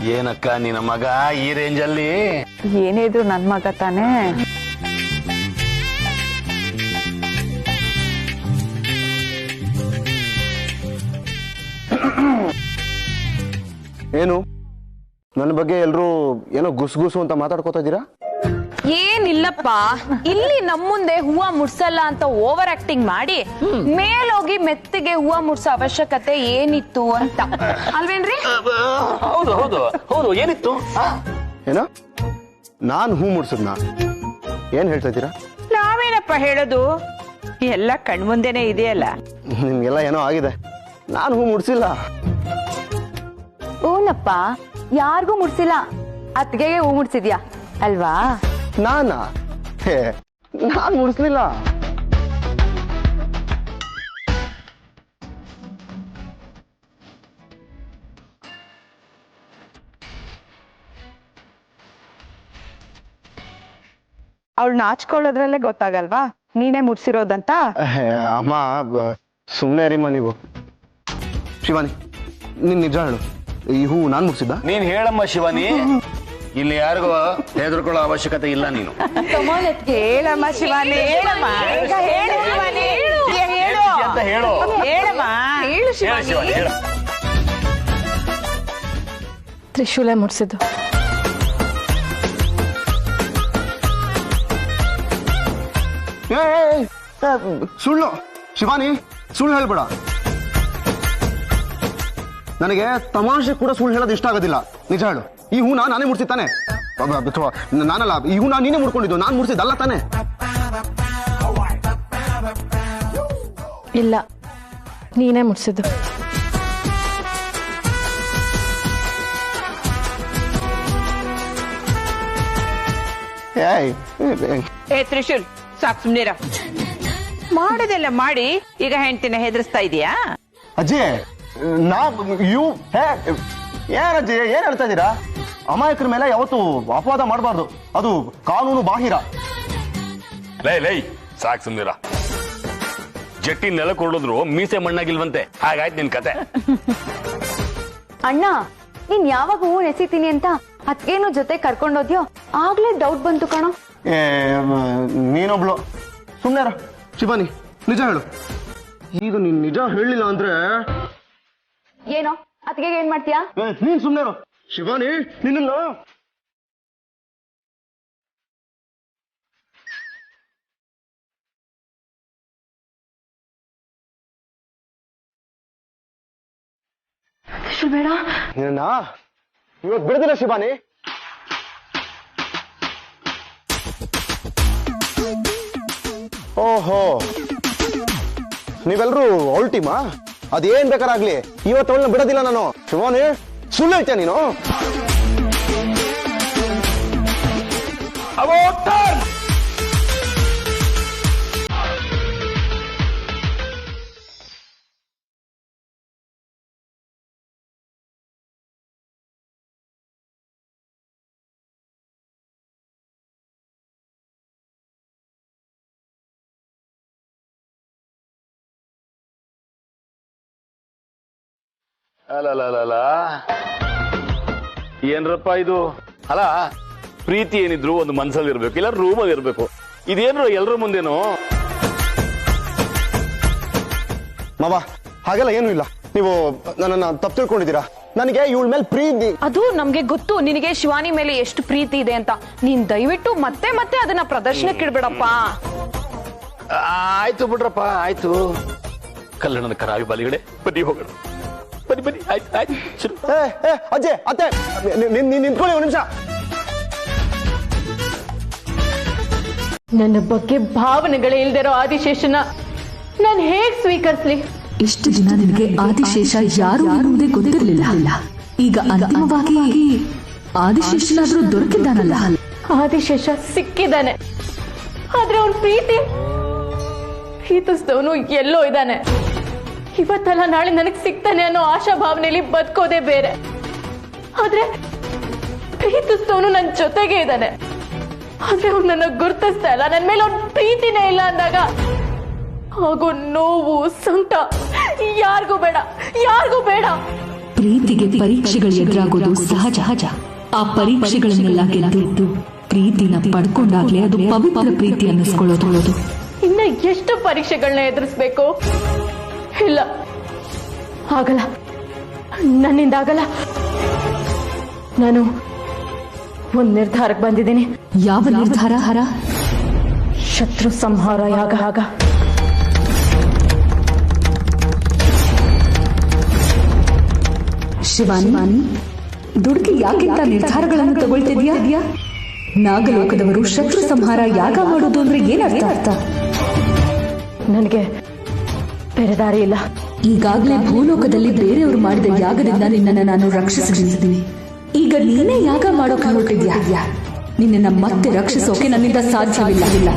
A: ಏನಕ್ಕ ನಿನ್ನ ಮಗ ಈ ರೇಂಜ್ ಅಲ್ಲಿ?
F: ಏನೇ ಇದ್ರು ನನ್ ಮಗ ತಾನೇ.
B: ಏನು ನನ್ನ ಬಗ್ಗೆ ಎಲ್ರು ಏನೋ ಗುಸ್ಗುಸು ಅಂತ ಮಾತಾಡ್ಕೋತಾ ಇದ್ದೀರಾ?
E: ಏನಿಲ್ಲಪ್ಪ, ಇಲ್ಲಿ ನಮ್ ಮುಂದೆ ಹೂವ ಮುಡ್ಸಲ್ಲ ಅಂತ ಓವರ್ ಆಕ್ಟಿಂಗ್ ಮಾಡಿ ಮೇಲೋಗಿ ಮೆತ್ತಿಗೆ ಹೂವ ಮುಡ್ಸೋ ಅವಶ್ಯಕತೆ ಏನಿತ್ತು ಅಂತ ಅಲ್ವೇನ್ರಿ?
A: ಹೌದು ಹೌದು ಹೌದು, ಏನಿತ್ತು?
B: ಏನೋ ನಾನ್ ಹೂ ಮುಡ್ಸದ್ನಾ? ಏನ್ ಹೇಳ್ತಾ ಇದ್ದೀರಾ?
F: ನಾವೇನಪ್ಪ ಹೇಳೋದು, ಎಲ್ಲ ಕಣ್ಮುಂದೆನೆ ಇದೆಯಲ್ಲ.
B: ನಿಮ್ಗೆಲ್ಲ ಏನೋ ಆಗಿದೆ, ನಾನು ಹೂ ಮುಡ್ಸಿಲ್ಲ.
E: ಓನಪ್ಪ, ಯಾರಿಗೂ ಮುಡ್ಸಿಲ್ಲ, ಅತ್ತಿಗೆಗೆ ಹೂ ಮುಡ್ಸಿದ್ಯಾ ಅಲ್ವಾ?
B: ನಾನಾ? ಹೇ, ನಾನ್ ಮುಡ್ಸ್ಲಿಲ್ಲ.
F: ಅವಳು ನಾಚ್ಕೊಳ್ಳೋದ್ರಲ್ಲೇ ಗೊತ್ತಾಗಲ್ವಾ ನೀನೇ ಮುಡ್ಸಿರೋದಂತ?
B: ಹೇ, ಅಮ್ಮ ಸುಮ್ನೆ ರೀಮ್ಮ ನೀವು. ಶಿವಾನಿ, ನೀನ್ ನಿಜ ಹೇಳು, ಈ ಹೂ ನಾನ್ ಮುಡ್ಸಿದ್ದ?
A: ನೀನ್ ಹೇಳಮ್ಮ ಶಿವಾನಿ, ಇಲ್ಲಿ ಯಾರಿಗೂ ಹೆದರ್ಕೊಳ್ಳೋ ಅವಶ್ಯಕತೆ ಇಲ್ಲ. ನೀನು
F: ಹೇಳಮ್ಮ ಶಿವಾನಿ, ಹೇಳಮ್ಮ. ಈಗ ಹೇಳು ಶಿವಾನಿ, ಹೇಳು
A: ಅಂತ ಹೇಳು.
F: ಹೇಳಮ್ಮ, ಹೇಳು
A: ಹೇಳು ಶಿವಾನಿ, ಹೇಳು.
D: ತ್ರಿಶೂಲ ಮುಡ್ಸಿದ್ದು.
B: ಸುಳ್ಳು ಶಿವಾನಿ, ಸುಳ್ಳು ಹೇಳ್ಬೇಡ. ನನಗೆ ತಮಾಷೆ ಕೂಡ ಸುಳ್ಳು ಹೇಳೋದು ಇಷ್ಟ ಆಗೋದಿಲ್ಲ. ನಿಜ ಹೇಳು, ಈ ಹೂ ನಾನೇ ಮುಡ್ಸಿದ್ದಾನೆ? ನಾನಲ್ಲ, ಈ ಹೂ ನೀನೇ ಮುಡ್ಕೊಂಡಿದ್ದು, ನಾನ್ ಮುಡ್ಸಿದ್ದಲ್ಲ ತಾನೆ?
D: ಇಲ್ಲ, ನೀನೇ ಮುಡ್ಸಿದ್ದು.
F: ಏ ತ್ರಿಶೂಲ್, ಸಾಕು ಸುಮ್ನಿರ. ಮಾಡೋದೆಲ್ಲ ಮಾಡಿ ಈಗ ಹೆಂಡ್ತಿನ ಹೆದರ್ಸ್ತಾ ಇದೀಯಾ?
B: ಅಜ್ಜಿ, ಏನಜ್ಜಿ ಏನ್ ಹೇಳ್ತಾ ಇದ್ದೀರಾ? ಅಮಾಯಕರ ಮೇಲೆ ಯಾವತ್ತು ಅಪವಾದ ಮಾಡಬಾರ್ದು, ಅದು ಕಾನೂನು ಬಾಹಿರ.
A: ಲೈ ಸಾಕ್ ಸುಮ್ನಿರ. ಜಟ್ಟಿ ನೆಲ ಕೊಡೋದ್ರು ಮೀಸೆ ಮಣ್ಣಾಗಿಲ್ವಂತೆ, ಹಾಗಾಯ್ತು ನಿನ್ ಕತೆ.
E: ಅಣ್ಣ, ನೀನ್ ಯಾವಾಗ ಹೂ ಎಸಿತೀನಿ ಅಂತ ಅದ್ಗೇನು ಜೊತೆ ಕರ್ಕೊಂಡೋದ್ಯೋ ಆಗ್ಲೇ ಡೌಟ್ ಬಂತು ಕಣೋ.
B: ನೀನೊಬ್ಳು ಸುಮ್ನೆರ. ಶಿವಾನಿ, ನಿಜ ಹೇಳು, ಈಗ ನೀನ್ ನಿಜ ಹೇಳಿಲ್ಲ ಅಂದ್ರೆ
E: ಏನೋ ಅದ್ಗೆ ಏನ್ ಮಾಡ್ತೀಯಾ?
B: ನೀನ್ ಸುಮ್ನೆರು. ಶಿವಾನಿ, ನಿನ್ನ
E: ಬೇಡ,
B: ನಿನ್ನ ಇವತ್ತು ಬಿಡುದಿಲ್ಲ ಶಿವಾನಿ. ಓಹೋ, ನೀವೆಲ್ರೂ ಅವಳ ಟೀಮಾ? ಅದೇನ್ ಬೇಕಾರಾಗ್ಲಿ, ಇವತ್ತು ಅವಳನ್ನ ಬಿಡೋದಿಲ್ಲ ನಾನು. ಶಿವಾನಿ, ಸುಳ್ಳು ಹೇಳ್ತೀಯ ನೀನು?
A: ಅಲ್ಲ, ಏನ್ರಪ್ಪ ಇದು? ಅಲ್ಲ, ಪ್ರೀತಿ ಏನಿದ್ರು ಒಂದು ಮನ್ಸಲ್ಲಿ ಇರ್ಬೇಕು, ಇಲ್ಲ ರೂಮಲ್ಲಿ ಇರ್ಬೇಕು. ಇದೇನು ಎಲ್ರ ಮುಂದೇನು?
B: ಮಾವ, ಹಾಗೆಲ್ಲ ಏನೂ ಇಲ್ಲ. ನೀವು ನನ್ನನ್ನ ತಪ್ಪು ತಿಳ್ಕೊಂಡಿದ್ದೀರಾ. ನನಗೆ ಇವಳ ಮೇಲೆ ಪ್ರೀತಿ.
E: ಅದು ನಮ್ಗೆ ಗೊತ್ತು ನಿನಗೆ ಶಿವಾನಿ ಮೇಲೆ ಎಷ್ಟು ಪ್ರೀತಿ ಇದೆ ಅಂತ. ನೀನ್ ದಯವಿಟ್ಟು ಮತ್ತೆ ಮತ್ತೆ ಅದನ್ನ ಪ್ರದರ್ಶನಕ್ಕೆ ಇಡ್ಬೇಡಪ್ಪ.
A: ಆಯ್ತು ಬಿಡ್ರಪ್ಪ, ಆಯ್ತು. ಕಲ್ಯಾಣದ ಕರಾವಿ ಬಾಲಿಗಡೆ ಬನ್ನಿ, ಹೋಗೋಣ. ಬನ್ನಿ, ಆಯ್ತು.
B: ಅಜ್ಜೆ, ಅತ್ತೆ, ನಿಂತ್ಕೊಳ್ಳಿ ಒಂದು ನಿಮಿಷ.
D: ನನ್ನ ಬಗ್ಗೆ ಭಾವನೆಗಳೇ ಇಲ್ದಿರೋ ಆದಿಶೇಷನ ನಾನು ಹೇಗ್ ಸ್ವೀಕರಿಸ್ಲಿ?
I: ಇಷ್ಟು ದಿನ ನಿನಗೆ ಆದಿಶೇಷ ಯಾರು ಅನ್ನುವುದೇ ಗೊತ್ತಿರಲಿಲ್ಲ. ಈಗ ಅಂತಿಮವಾಗಿ ಆದಿಶೇಷನಾದ್ರೂ ದೊರಕಿದ್ದಾನಲ್ಲ.
D: ಆದಿಶೇಷ ಸಿಕ್ಕಿದ್ದಾನೆ, ಆದ್ರೆ ಅವನ್ ಪ್ರೀತಿಸಿದವನು ಎಲ್ಲೋ ಇದ್ದಾನೆ. ಇವತ್ತಲ್ಲ ನಾಳೆ ನನಗ್ ಸಿಗ್ತಾನೆ ಅನ್ನೋ ಆಶಾ ಭಾವನೆಯಲ್ಲಿ ಬದುಕೋದೇ ಬೇರೆ. ಆದ್ರೆ ಪ್ರೀತಿಸಿದವನು ನನ್ ಜೊತೆಗೆ ಇದ್ದಾನೆ, ಆದ್ರೆ ಅವ್ನು ನನ್ನ ಗುರ್ತಿಸ್ತಾ ಇಲ್ಲ. ನನ್ ಮೇಲೆ ಅವ್ನ ಪ್ರೀತಿನೇ ಇಲ್ಲ ಅಂದಾಗ ಆಗೋ ನೋವು, ಸಂಕಟ ಯಾರಿಗೂ ಬೇಡ.
I: ಪ್ರೀತಿಗೆ ಪರೀಕ್ಷೆಗಳು ಎದುರಾಗೋದು ಸಹಜ. ಆ ಪರೀಕ್ಷೆಗಳನ್ನೆಲ್ಲ ಗೆದ್ದು ಪ್ರೀತಿನ ಪಡ್ಕೊಂಡಾಗ್ಲೇ ಅದು ಪವಿತ್ರ ಪ್ರೀತಿ ಅನ್ನಿಸ್ಕೊಳ್ಳೋದು.
D: ಇನ್ನ ಎಷ್ಟು ಪರೀಕ್ಷೆಗಳನ್ನ ಎದುರಿಸ್ಬೇಕು? ಇಲ್ಲ, ಆಗಲ್ಲ, ನನ್ನಿಂದ ಆಗಲ್ಲ. ನಾನು ಒಂದ್ ನಿರ್ಧಾರಕ್ಕೆ ಬಂದಿದ್ದೀನಿ.
I: ಯಾವ ನಿರ್ಧಾರ?
D: ಶತ್ರು ಸಂಹಾರ ಯಾಗ.
I: ಶಿವಾನಿ, ದುಡುಕಿ ಯಾಕಿಂತ ನಿರ್ಧಾರಗಳನ್ನು ತಗೊಳ್ತಿದ್ಯಾ? ನಾಗಲೋಕದವರು ಶತ್ರು ಸಂಹಾರ ಯಾಗ ಮಾಡೋದು ಅಂದ್ರೆ ಏನರ್ಥ?
D: ನನಗೆ ಬೇರೆ ದಾರಿ ಇಲ್ಲ.
I: ಈಗಾಗಲೇ ಭೂಲೋಕದಲ್ಲಿ ಬೇರೆಯವರು ಮಾಡಿದ ಯಾಗದಿಂದ ನಿನ್ನನ್ನು ನಾನು ರಕ್ಷಿಸಿದ್ದೀನಿ. ಈಗ ನೀನೇ ಯಾಗ ಮಾಡೋಕೆ ಹೊರಟಿದ್ಯಾ? ನಿನ್ನನ್ನು ಮತ್ತೆ ರಕ್ಷಿಸೋಕೆ ನನ್ನಿಂದ ಸಾಧ್ಯವಿಲ್ಲ.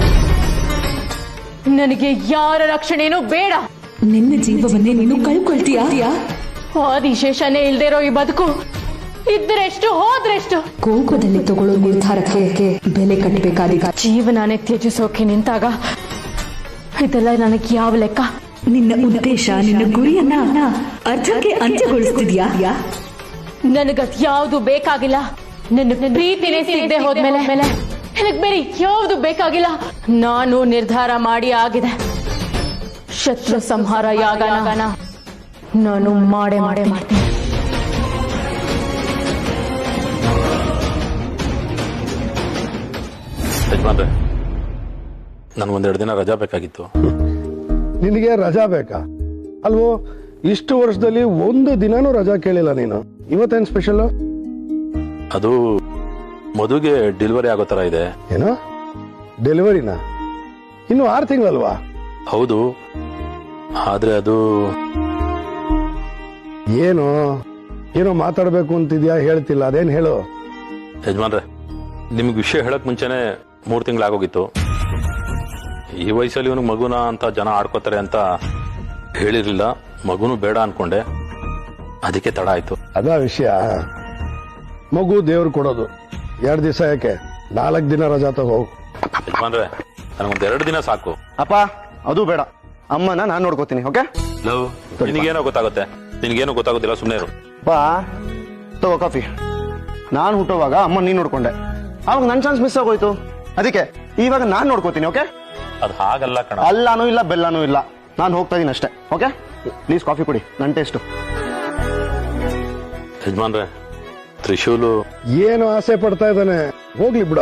D: ನನಗೆ ಯಾರ ರಕ್ಷಣೆನೂ ಬೇಡ.
I: ನಿನ್ನ ಜೀವವನ್ನೇ ನೀನು ಕಳ್ಕೊಳ್ತೀಯಾ?
D: ಆದಿಶೇಷನೇ ಇಲ್ದೇ ಇರೋ ಈ ಬದುಕು ಇದ್ದರೆಷ್ಟು ಹೋದ್ರೆಷ್ಟು.
I: ಕೋಪದಲ್ಲಿ ತಗೊಳ್ಳೋ ನಿರ್ಧಾರಕ್ಕೆ ಬೆಲೆ ಕಟ್ಟಬೇಕಾದ
D: ಜೀವನಾನೇ ತ್ಯಜಿಸೋಕೆ ನಿಂತಾಗ ಇದೆಲ್ಲ ನನಗೆ ಯಾವ ಲೆಕ್ಕ?
I: ನಿನ್ನ ಉದ್ದೇಶ, ನಿನ್ನ ಗುರಿಯನ್ನ ಅರ್ಧಕ್ಕೆ ಅಂತ್ಯಗೊಳಿಸ್ತಿದ್ಯಾ?
D: ನನಗದ್ ಯಾವುದು ಬೇಕಾಗಿಲ್ಲ. ನನ್ನ ಪ್ರೀತಿನೇ ಸಿಗದೆ ಹೋದ್ಮೇಲೆ ನನಗ್ ಬೇರೆ ಯಾವುದು ಬೇಕಾಗಿಲ್ಲ. ನಾನು ನಿರ್ಧಾರ ಮಾಡಿ ಆಗಿದೆ. ಶತ್ರು ಸಂಹಾರ ಯಾಗನ ನಾನು ಮಾಡೇ ಮಾಡ್ತೀನಿ.
C: ಯಜಮಾನ್ರೆ, ನನ್ಗೊಂದೆರಡು ದಿನ ರಜಾ ಬೇಕಾಗಿತ್ತು.
J: ನಿನಗೆ ರಜಾ ಬೇಕಾ? ಅಲ್ವೋ, ಇಷ್ಟು ವರ್ಷದಲ್ಲಿ ಒಂದು ದಿನಾನೂ ರಜಾ ಕೇಳಿಲ್ಲ ನೀನು. ಇವತ್ತೇನ್ ಸ್ಪೆಷಲ್?
C: ಅದು ಮದುಗೆ ಡೆಲಿವರಿ ಆಗೋ ತರ ಇದೆ.
J: ಏನೋ ಡೆಲಿವರಿನಾ? ಇನ್ನು 6 ತಿಂಗಳಲ್ವಾ?
C: ಹೌದು, ಆದ್ರೆ ಅದು
J: ಏನೋ ಮಾತಾಡ್ಬೇಕು ಅಂತಿದ್ಯಾ, ಹೇಳ್ತಿಲ್ಲ. ಅದೇನ್ ಹೇಳು.
C: ಯಜಮಾನ್ರೆ, ನಿಮ್ಗೆ ವಿಷಯ ಹೇಳಕ್ ಮುಂಚೆನೆ 3 ತಿಂಗಳಾಗೋಗಿತ್ತು. ಈ ವಯಸ್ಸಲ್ಲಿ ಇವನಿಗೆ ಮಗುನ ಅಂತ ಜನ ಆಡ್ಕೋತಾರೆ ಅಂತ ಹೇಳಿರ್ಲಿಲ್ಲ. ಮಗುನು ಬೇಡ ಅನ್ಕೊಂಡೆ, ಅದಕ್ಕೆ ತಡ ಆಯ್ತು.
J: ಅದ ವಿಷಯ. ಮಗು ದೇವ್ರು ಕೊಡೋದು. 2 ದಿವಸ ಯಾಕೆ, 4 ದಿನ ರಜಾ ತಗೋ.
C: ಯಜಮಾನ್ರೆ, ನನಗೊಂದ್ 2 ದಿನ ಸಾಕು.
B: ಅಪ್ಪ, ಅದು ಬೇಡ. ಅಮ್ಮನ ನಾನ್ ನೋಡ್ಕೋತೀನಿ. ಓಕೆ?
C: ನಿನಗೇನೋ ಗೊತ್ತಾಗುತ್ತೆ. ನಿನ್ಗೇನೋ ಗೊತ್ತಾಗೋದಿಲ್ಲ, ಸುಮ್ಮನೆ ಇರು.
B: ಬಾ, ತಗೋ ಕಾಫಿ. ನಾನು ಹುಟ್ಟೋವಾಗ ಅಮ್ಮ ನೀನ್ ನೋಡ್ಕೊಂಡೆ. ಅವಾಗ ನನ್ ಚಾನ್ಸ್ ಮಿಸ್ ಆಗೋಯ್ತು. ಅದಕ್ಕೆ ಇವಾಗ ನಾನ್ ನೋಡ್ಕೋತೀನಿ. ಓಕೆ?
C: ಅದು ಹಾಗಲ್ಲ ಕಣ.
B: ಅಲ್ಲಾನು ಇಲ್ಲ, ಬೆಲ್ಲಾನು ಇಲ್ಲ. ನಾನು ಹೋಗ್ತಾ ಇದೀನಿ ಅಷ್ಟೇ. ಓಕೆ? ಪ್ಲೀಸ್ ಕಾಫಿ ಕೊಡಿ, ನನ್ ಟೇಸ್ಟ್.
C: ಯಜಮಾನ್ರೆ, ತ್ರಿಶೂಲು
J: ಏನು ಆಸೆ ಪಡ್ತಾ ಇದ್ದಾನೆ, ಹೋಗ್ಲಿ ಬಿಡ.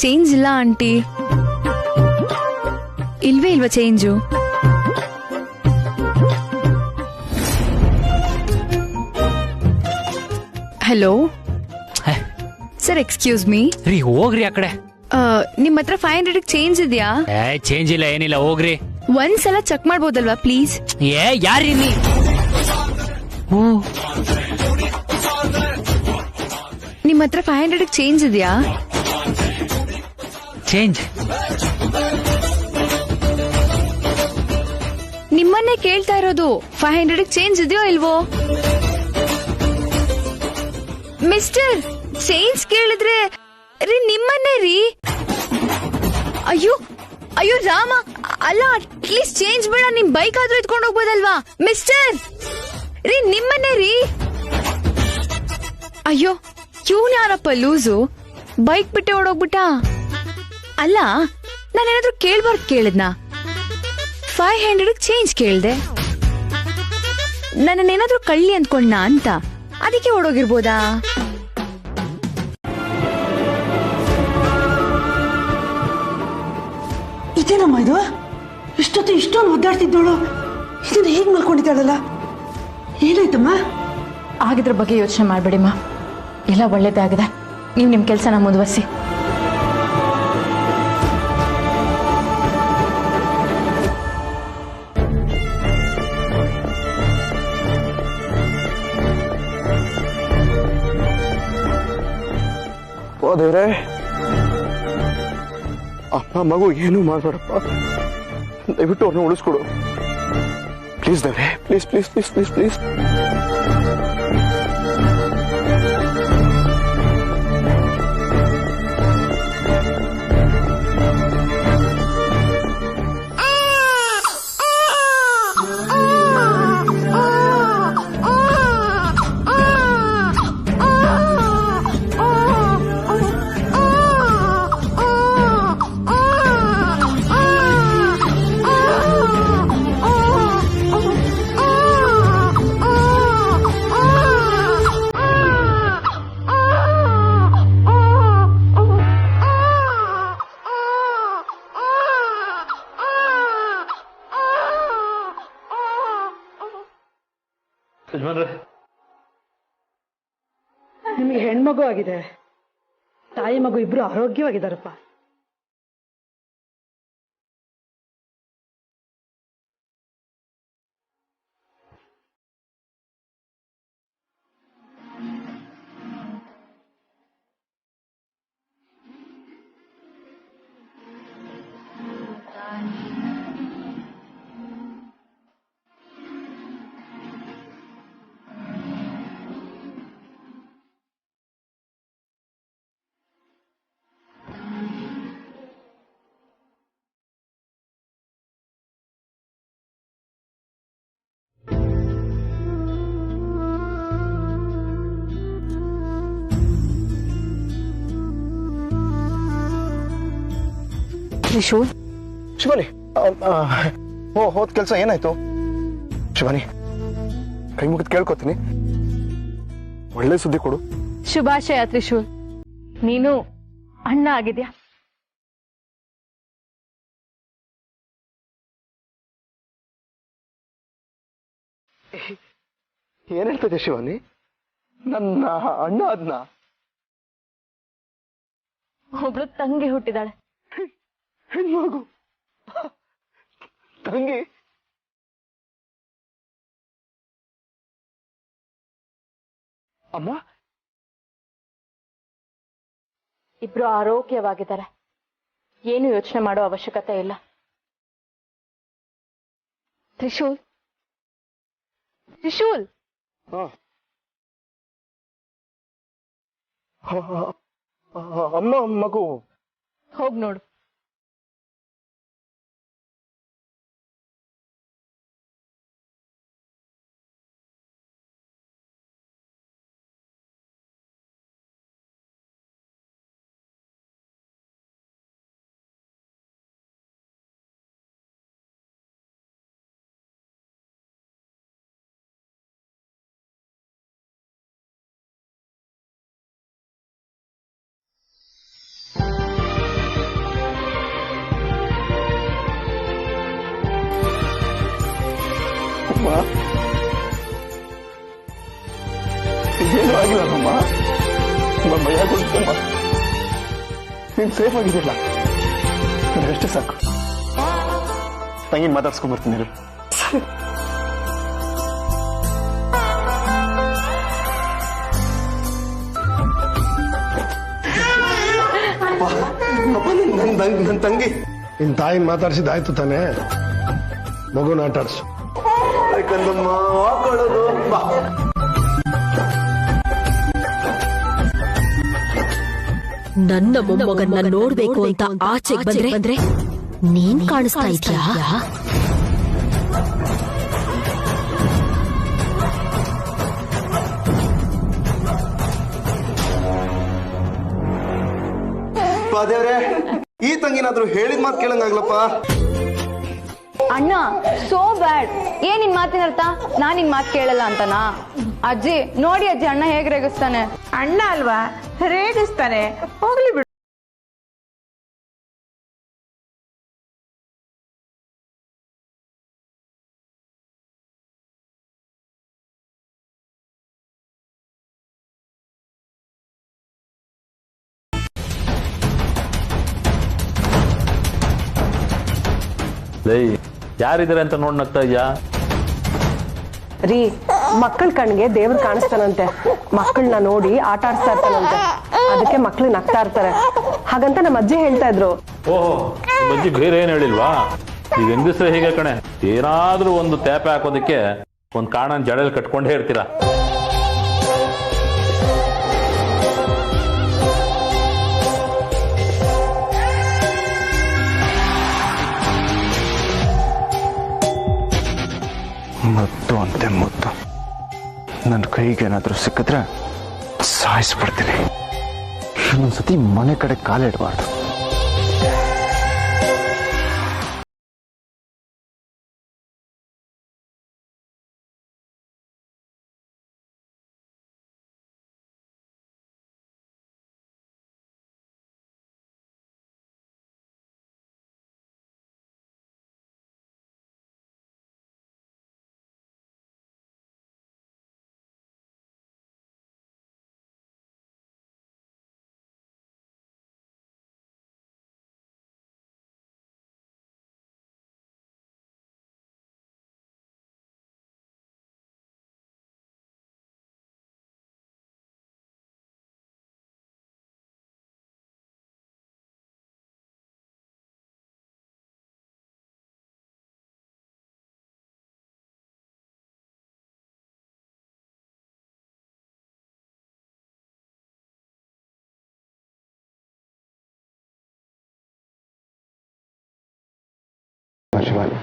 K: ಚೇಂಜ್ ಇಲ್ಲ ಆಂಟಿ. ಇಲ್ವೇ ಇಲ್ವಾ change? Hello sir, excuse me.
L: ರೀ ಹೋಗ್ರಿ ಆ ಕಡೆ.
K: ನಿಮ್ ಹತ್ರ 500 ಚೇಂಜ್ ಇದೆಯಾ?
L: ಚೇಂಜ್ ಇಲ್ಲ, ಏನಿಲ್ಲ, ಹೋಗ್ರಿ.
K: ಒಂದ್ಸಲ ಚೆಕ್ ಮಾಡ್ಬೋದಲ್ವಾ ಪ್ಲೀಸ್?
L: ಯಾರಿ ನೀ?
K: ನಿಮ್ ಹತ್ರ 500 ಚೇಂಜ್ ಇದೆಯಾ?
L: ಚೇಂಜ್
K: ನಿಮ್ಮನ್ನೇ ಕೇಳ್ತಾ ಇರೋದು. 500 ಚೇಂಜ್ ಇದೆಯೋ ಇಲ್ವೋ? ಮಿಸ್ಟರ್, ಚೇಂಜ್ ಕೇಳಿದ್ರೆ ರೀ ನಿಮ್ಮನ್ನೇ ರೀ. ಅಯ್ಯೋ ಅಯ್ಯೋ ರಾಮ, ಅಲ್ಲ, ಅಟ್ಲೀಸ್ಟ್ ಚೇಂಜ್ ಬೇಡ, ನಿಮ್ ಬೈಕ್ ಆದ್ರೂ ಎತ್ಕೊಂಡು ಹೋಗ್ಬೋದಲ್ವಾ? ಮಿಸ್ಟರ್ ರೀ, ನಿಮ್ಮನ್ನೇ ರೀ. ಅಯ್ಯೋ, ಇವನ್ ಯಾರಪ್ಪ ಲೂಸು, ಬೈಕ್ ಬಿಟ್ಟೆ ಓಡೋಗ್ಬಿಟ್ಟ. ಅಲ್ಲ, ನಾನೇನಾದ್ರೂ ಕೇಳ್ಬಾರ್ದು ಕೇಳಿದ್ನಾ? 500 ಚೇಂಜ್ ಕೇಳ್ದೆ. ನನ್ನೇನಾದ್ರೂ ಕಳ್ಳಿ ಅಂದ್ಕೊಂಡ್ನಾ ಅಂತ, ಅದಕ್ಕೆ ಓಡೋಗಿರ್ಬೋದಾ?
M: ಇದೇನಮ್ಮ ಇದು? ಇಷ್ಟೊತ್ತು ಇಷ್ಟೊಂದು ಒದ್ದಾಡ್ತಿದ್ದೋಳು ಇದನ್ನ ಹೇಗ್ ಮಲ್ಕೊಂಡಿದ್ದಾಳಲ್ಲ? ಏನಾಯ್ತಮ್ಮ?
D: ಆಗಿದ್ರ ಬಗ್ಗೆ ಯೋಚನೆ ಮಾಡ್ಬೇಡಿಮ್ಮ, ಎಲ್ಲ ಒಳ್ಳೇದೇ ಆಗಿದೆ. ನೀವು ನಿಮ್ ಕೆಲಸನ ಮುಂದುವರಿಸಿ.
B: ದೇವ್ರೆ, ಅಪ್ಪ ಮಗು ಏನೂ ಮಾಡ್ಬೇಡಪ್ಪ, ದಯವಿಟ್ಟು ಅವ್ರನ್ನ ಉಳಿಸ್ಕೊಡು ಪ್ಲೀಸ್ ದೇವ್ರೆ, please please please please please.
M: ನಿಮಗೆ ಹೆಣ್ಮಗು ಆಗಿದೆ, ತಾಯಿ ಮಗು ಇಬ್ರು ಆರೋಗ್ಯವಾಗಿದ್ದಾರಪ್ಪ.
B: ತ್ರಿಶೂಲ್, ಶಿವಾನಿ, ಹೋದ್ ಕೆಲಸ ಏನಾಯ್ತು? ಶಿವಾನಿ, ಕೈ ಮುಗಿದು ಕೇಳ್ಕೊತೀನಿ, ಒಳ್ಳೆ ಸುದ್ದಿ ಕೊಡು.
D: ಶುಭಾಶಯ ತ್ರಿಶೂಲ್, ನೀನು ಅಣ್ಣ ಆಗಿದ್ಯಾ.
B: ಏನ್ ಹೇಳ್ತಿದ್ದೆ ಶಿವಾನಿ? ನನ್ನ ಅಣ್ಣ ಅದ್ನ?
D: ಒಬ್ಳು ತಂಗಿ ಹುಟ್ಟಿದಾಳೆ.
B: ಹೆಣ್ಮಗು? ತಂಗಿ? ಅಮ್ಮ?
D: ಇಬ್ರು ಆರೋಗ್ಯವಾಗಿದ್ದಾರೆ, ಏನು ಯೋಚನೆ ಮಾಡೋ ಅವಶ್ಯಕತೆ ಇಲ್ಲ. ತ್ರಿಶೂಲ್, ತ್ರಿಶೂಲ್,
B: ಅಮ್ಮ ಮಗು
D: ಹೋಗ್ ನೋಡು.
B: ಏನು ಆಗಿಲ್ಲ ಅಮ್ಮ, ಭಯ ಕೊಡ್ತಮ್ಮ, ನೀನ್ ಸೇಫ್ ಆಗಿದೆಯಲ್ಲ, ನನಗಷ್ಟೇ ಸಾಕು. ತಂಗಿನ ಮಾತಾಡ್ಸ್ಕೊಂಡ್ಬರ್ತೀನಿ. ನನ್ ತಂಗಿ,
J: ನಿನ್ ತಾಯಿನ ಮಾತಾಡ್ಸಿದ್ದಾಯ್ತು ತಾನೆ, ಮಗುನ ಆಟಾಡ್ಸು.
B: ಯಾಕಂದಮ್ಮ ಹಾಕೊಳ್ಳೋದು ಬಾ.
N: ನನ್ನ ಮೊಮ್ಮಗನ್ನ ನೋಡ್ಬೇಕು ಅಂತ ಆಚೆಗೆ ಬಂದ್ರೆ ನೀನ್ ಕಾಣಿಸ್ತಾ ಇದ್ಯಾ?
B: ದೇವ್ರೆ, ಈ ತಂಗಿನಾದ್ರೂ ಹೇಳಿದ ಮಾತು ಕೇಳಂಗಾಗ್ಲಪ್ಪ.
E: ಅಣ್ಣ, ಸೋ ಬ್ಯಾಡ್. ಏನ್ ನಿನ್ ಮಾತಿನ ಅರ್ಥ? ನಾನ್ ನಿನ್ ಮಾತು ಕೇಳಲ್ಲ ಅಂತನಾ? ಅಜ್ಜಿ ನೋಡಿ ಅಜ್ಜಿ, ಅಣ್ಣ ಹೇಗ್ ರೇಗಿಸ್ತಾನೆ.
F: ಅಣ್ಣ ಅಲ್ವಾ, ರೇಗಿಸ್ತಾನೆ, ಹೋಗ್ಲಿ ಬಿಡು.
C: ಯಾರಿದ್ದಾರೆ ಅಂತ ನೋಡ್ ನಗ್ತಾ ಇದ್ಯಾ?
M: ರೀ, ಮಕ್ಕಳ ಕಣ್ಣಿಗೆ ದೇವ್ರು ಕಾಣಿಸ್ತಾನಂತೆ, ಮಕ್ಕಳನ್ನ ನೋಡಿ ಆಟ ಆಡ್ಸ್ತಾ ಇರ್ತಾನಂತೆ. ಅದಕ್ಕೆ ಮಕ್ಳು ನಗ್ತಾ ಇರ್ತಾರೆ ಹಾಗಂತ ನಮ್ಮ ಅಜ್ಜಿ ಹೇಳ್ತಾ ಇದ್ರು.
C: ಓಹೋ, ಬಜ್ಜಿ ಬೇರೆ ಏನ್ ಹೇಳಿಲ್ವಾ? ಈಗ ಹೆಂಗಸ್ರೆ ಹೀಗೆ ಕಣೆ, ಏನಾದ್ರೂ ಒಂದು ತೇಪೆ ಹಾಕೋದಕ್ಕೆ ಒಂದ್ ಕಾರಣ ಜಡೆಯಲ್ಲಿ ಕಟ್ಕೊಂಡೇ ಇರ್ತೀರಾ.
B: ಮುತ್ತು ಅಂತೆ ಮುತ್ತು, ನನ್ನ ಕೈಗೆ ಏನಾದ್ರೂ ಸಿಕ್ಕಿದ್ರೆ ಸಾಯಿಸ್ಬಿಡ್ತೀನಿ. ಇನ್ನೊಂದ್ಸತಿ ಮನೆ ಕಡೆ ಕಾಲಿಡಬಾರ್ದು. ಶಿವಾನಿ,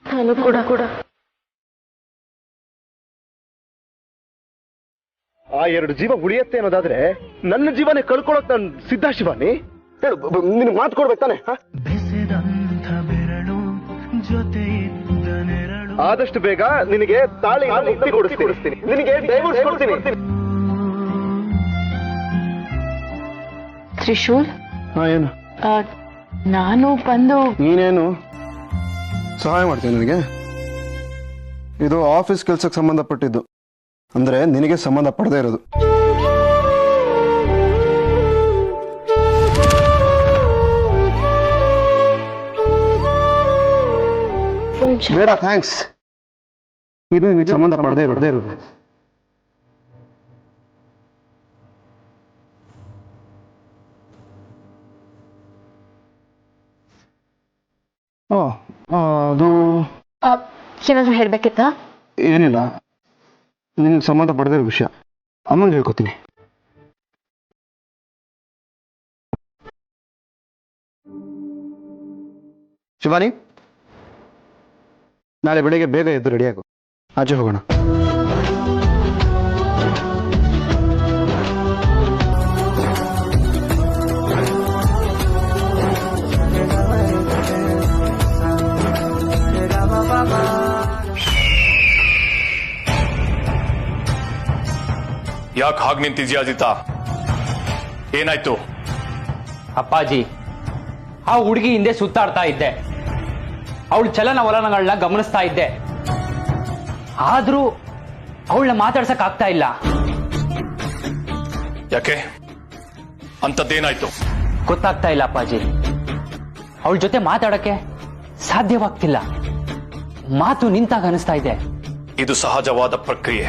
D: ನಾನು ಕೂಡ
B: ಆ 2 ಜೀವ ಉಳಿಯತ್ತೆ ಅನ್ನೋದಾದ್ರೆ ನನ್ನ ಜೀವನೇ ಕಳ್ಕೊಳಕ್ ನಾನು ಸಿದ್ಧ. ಶಿವಾನಿ, ಹೇಳು, ನಿನಗೆ ಮಾತು ಕೊಡ್ಬೇಕು ತಾನೆ? ಆದಷ್ಟು ಬೇಗ ನಿನಗೆ ತಾಳಿ ಕೊಡಿಸ್ತೀನಿ, ನಿನಗೆ ಡೈವೋರ್ಸ್ ಕೊಡ್ತೀನಿ.
D: ತ್ರಿಶೂಲ್,
B: ಏನು
D: ನಾನು ಬಂದು
B: ನೀನೇನು ಸಹಾಯ ಮಾಡ್ತೀನಿ ನನಗೆ? ಇದು ಆಫೀಸ್ ಕೆಲ್ಸಕ್ಕೆ ಸಂಬಂಧಪಟ್ಟಿದ್ದು, ಅಂದ್ರೆ ನಿನಗೆ ಸಂಬಂಧ ಪಡದೇ ಇರೋದು. ಬೇಡ, ಥ್ಯಾಂಕ್ಸ್. ಇದು ನಿನಗೆ ಸಂಬಂಧ ಪಡದೇ ಇರೋದು. ಅದು
D: ಏನಾದ್ರು ಹೇಳ್ಬೇಕಿತ್ತಾ?
B: ಏನಿಲ್ಲ, ನಿನಗೆ ಸಂಬಂಧ ಪಡದೇ ಇರೋ ವಿಷಯ. ಅಮ್ಮಂಗೆ ಹೇಳ್ಕೊತೀನಿ. ಶಿವಾನಿ, ನಾಳೆ ಬೆಳಿಗ್ಗೆ ಬೇಗ ಎದ್ದು ರೆಡಿಯಾಗು, ಆಚೆ ಹೋಗೋಣ.
A: ಯಾಕೆ ಹಾಗೆ ನಿಂತಿದ್ಯಾ ಅಜಿತಾ? ಏನಾಯ್ತು?
L: ಅಪ್ಪಾಜಿ, ಆ ಹುಡುಗಿ ಹಿಂದೆ ಸುತ್ತಾಡ್ತಾ ಇದ್ದೆ, ಅವಳ ಚಲನವಲನಗಳನ್ನ ಗಮನಿಸ್ತಾ ಇದ್ದೆ. ಆದ್ರೂ ಅವಳನ್ನ ಮಾತಾಡ್ಸಕ್ ಆಗ್ತಾ ಇಲ್ಲ.
A: ಯಾಕೆ? ಅಂತದ್ದೇನಾಯ್ತು?
L: ಗೊತ್ತಾಗ್ತಾ ಇಲ್ಲ ಅಪ್ಪಾಜಿ. ಅವಳ ಜೊತೆ ಮಾತಾಡಕ್ಕೆ ಸಾಧ್ಯವಾಗ್ತಿಲ್ಲ. ಮಾತು ನಿಂತಾಗ ಅನಿಸ್ತಾ ಇದೆ.
A: ಇದು ಸಹಜವಾದ ಪ್ರಕ್ರಿಯೆ.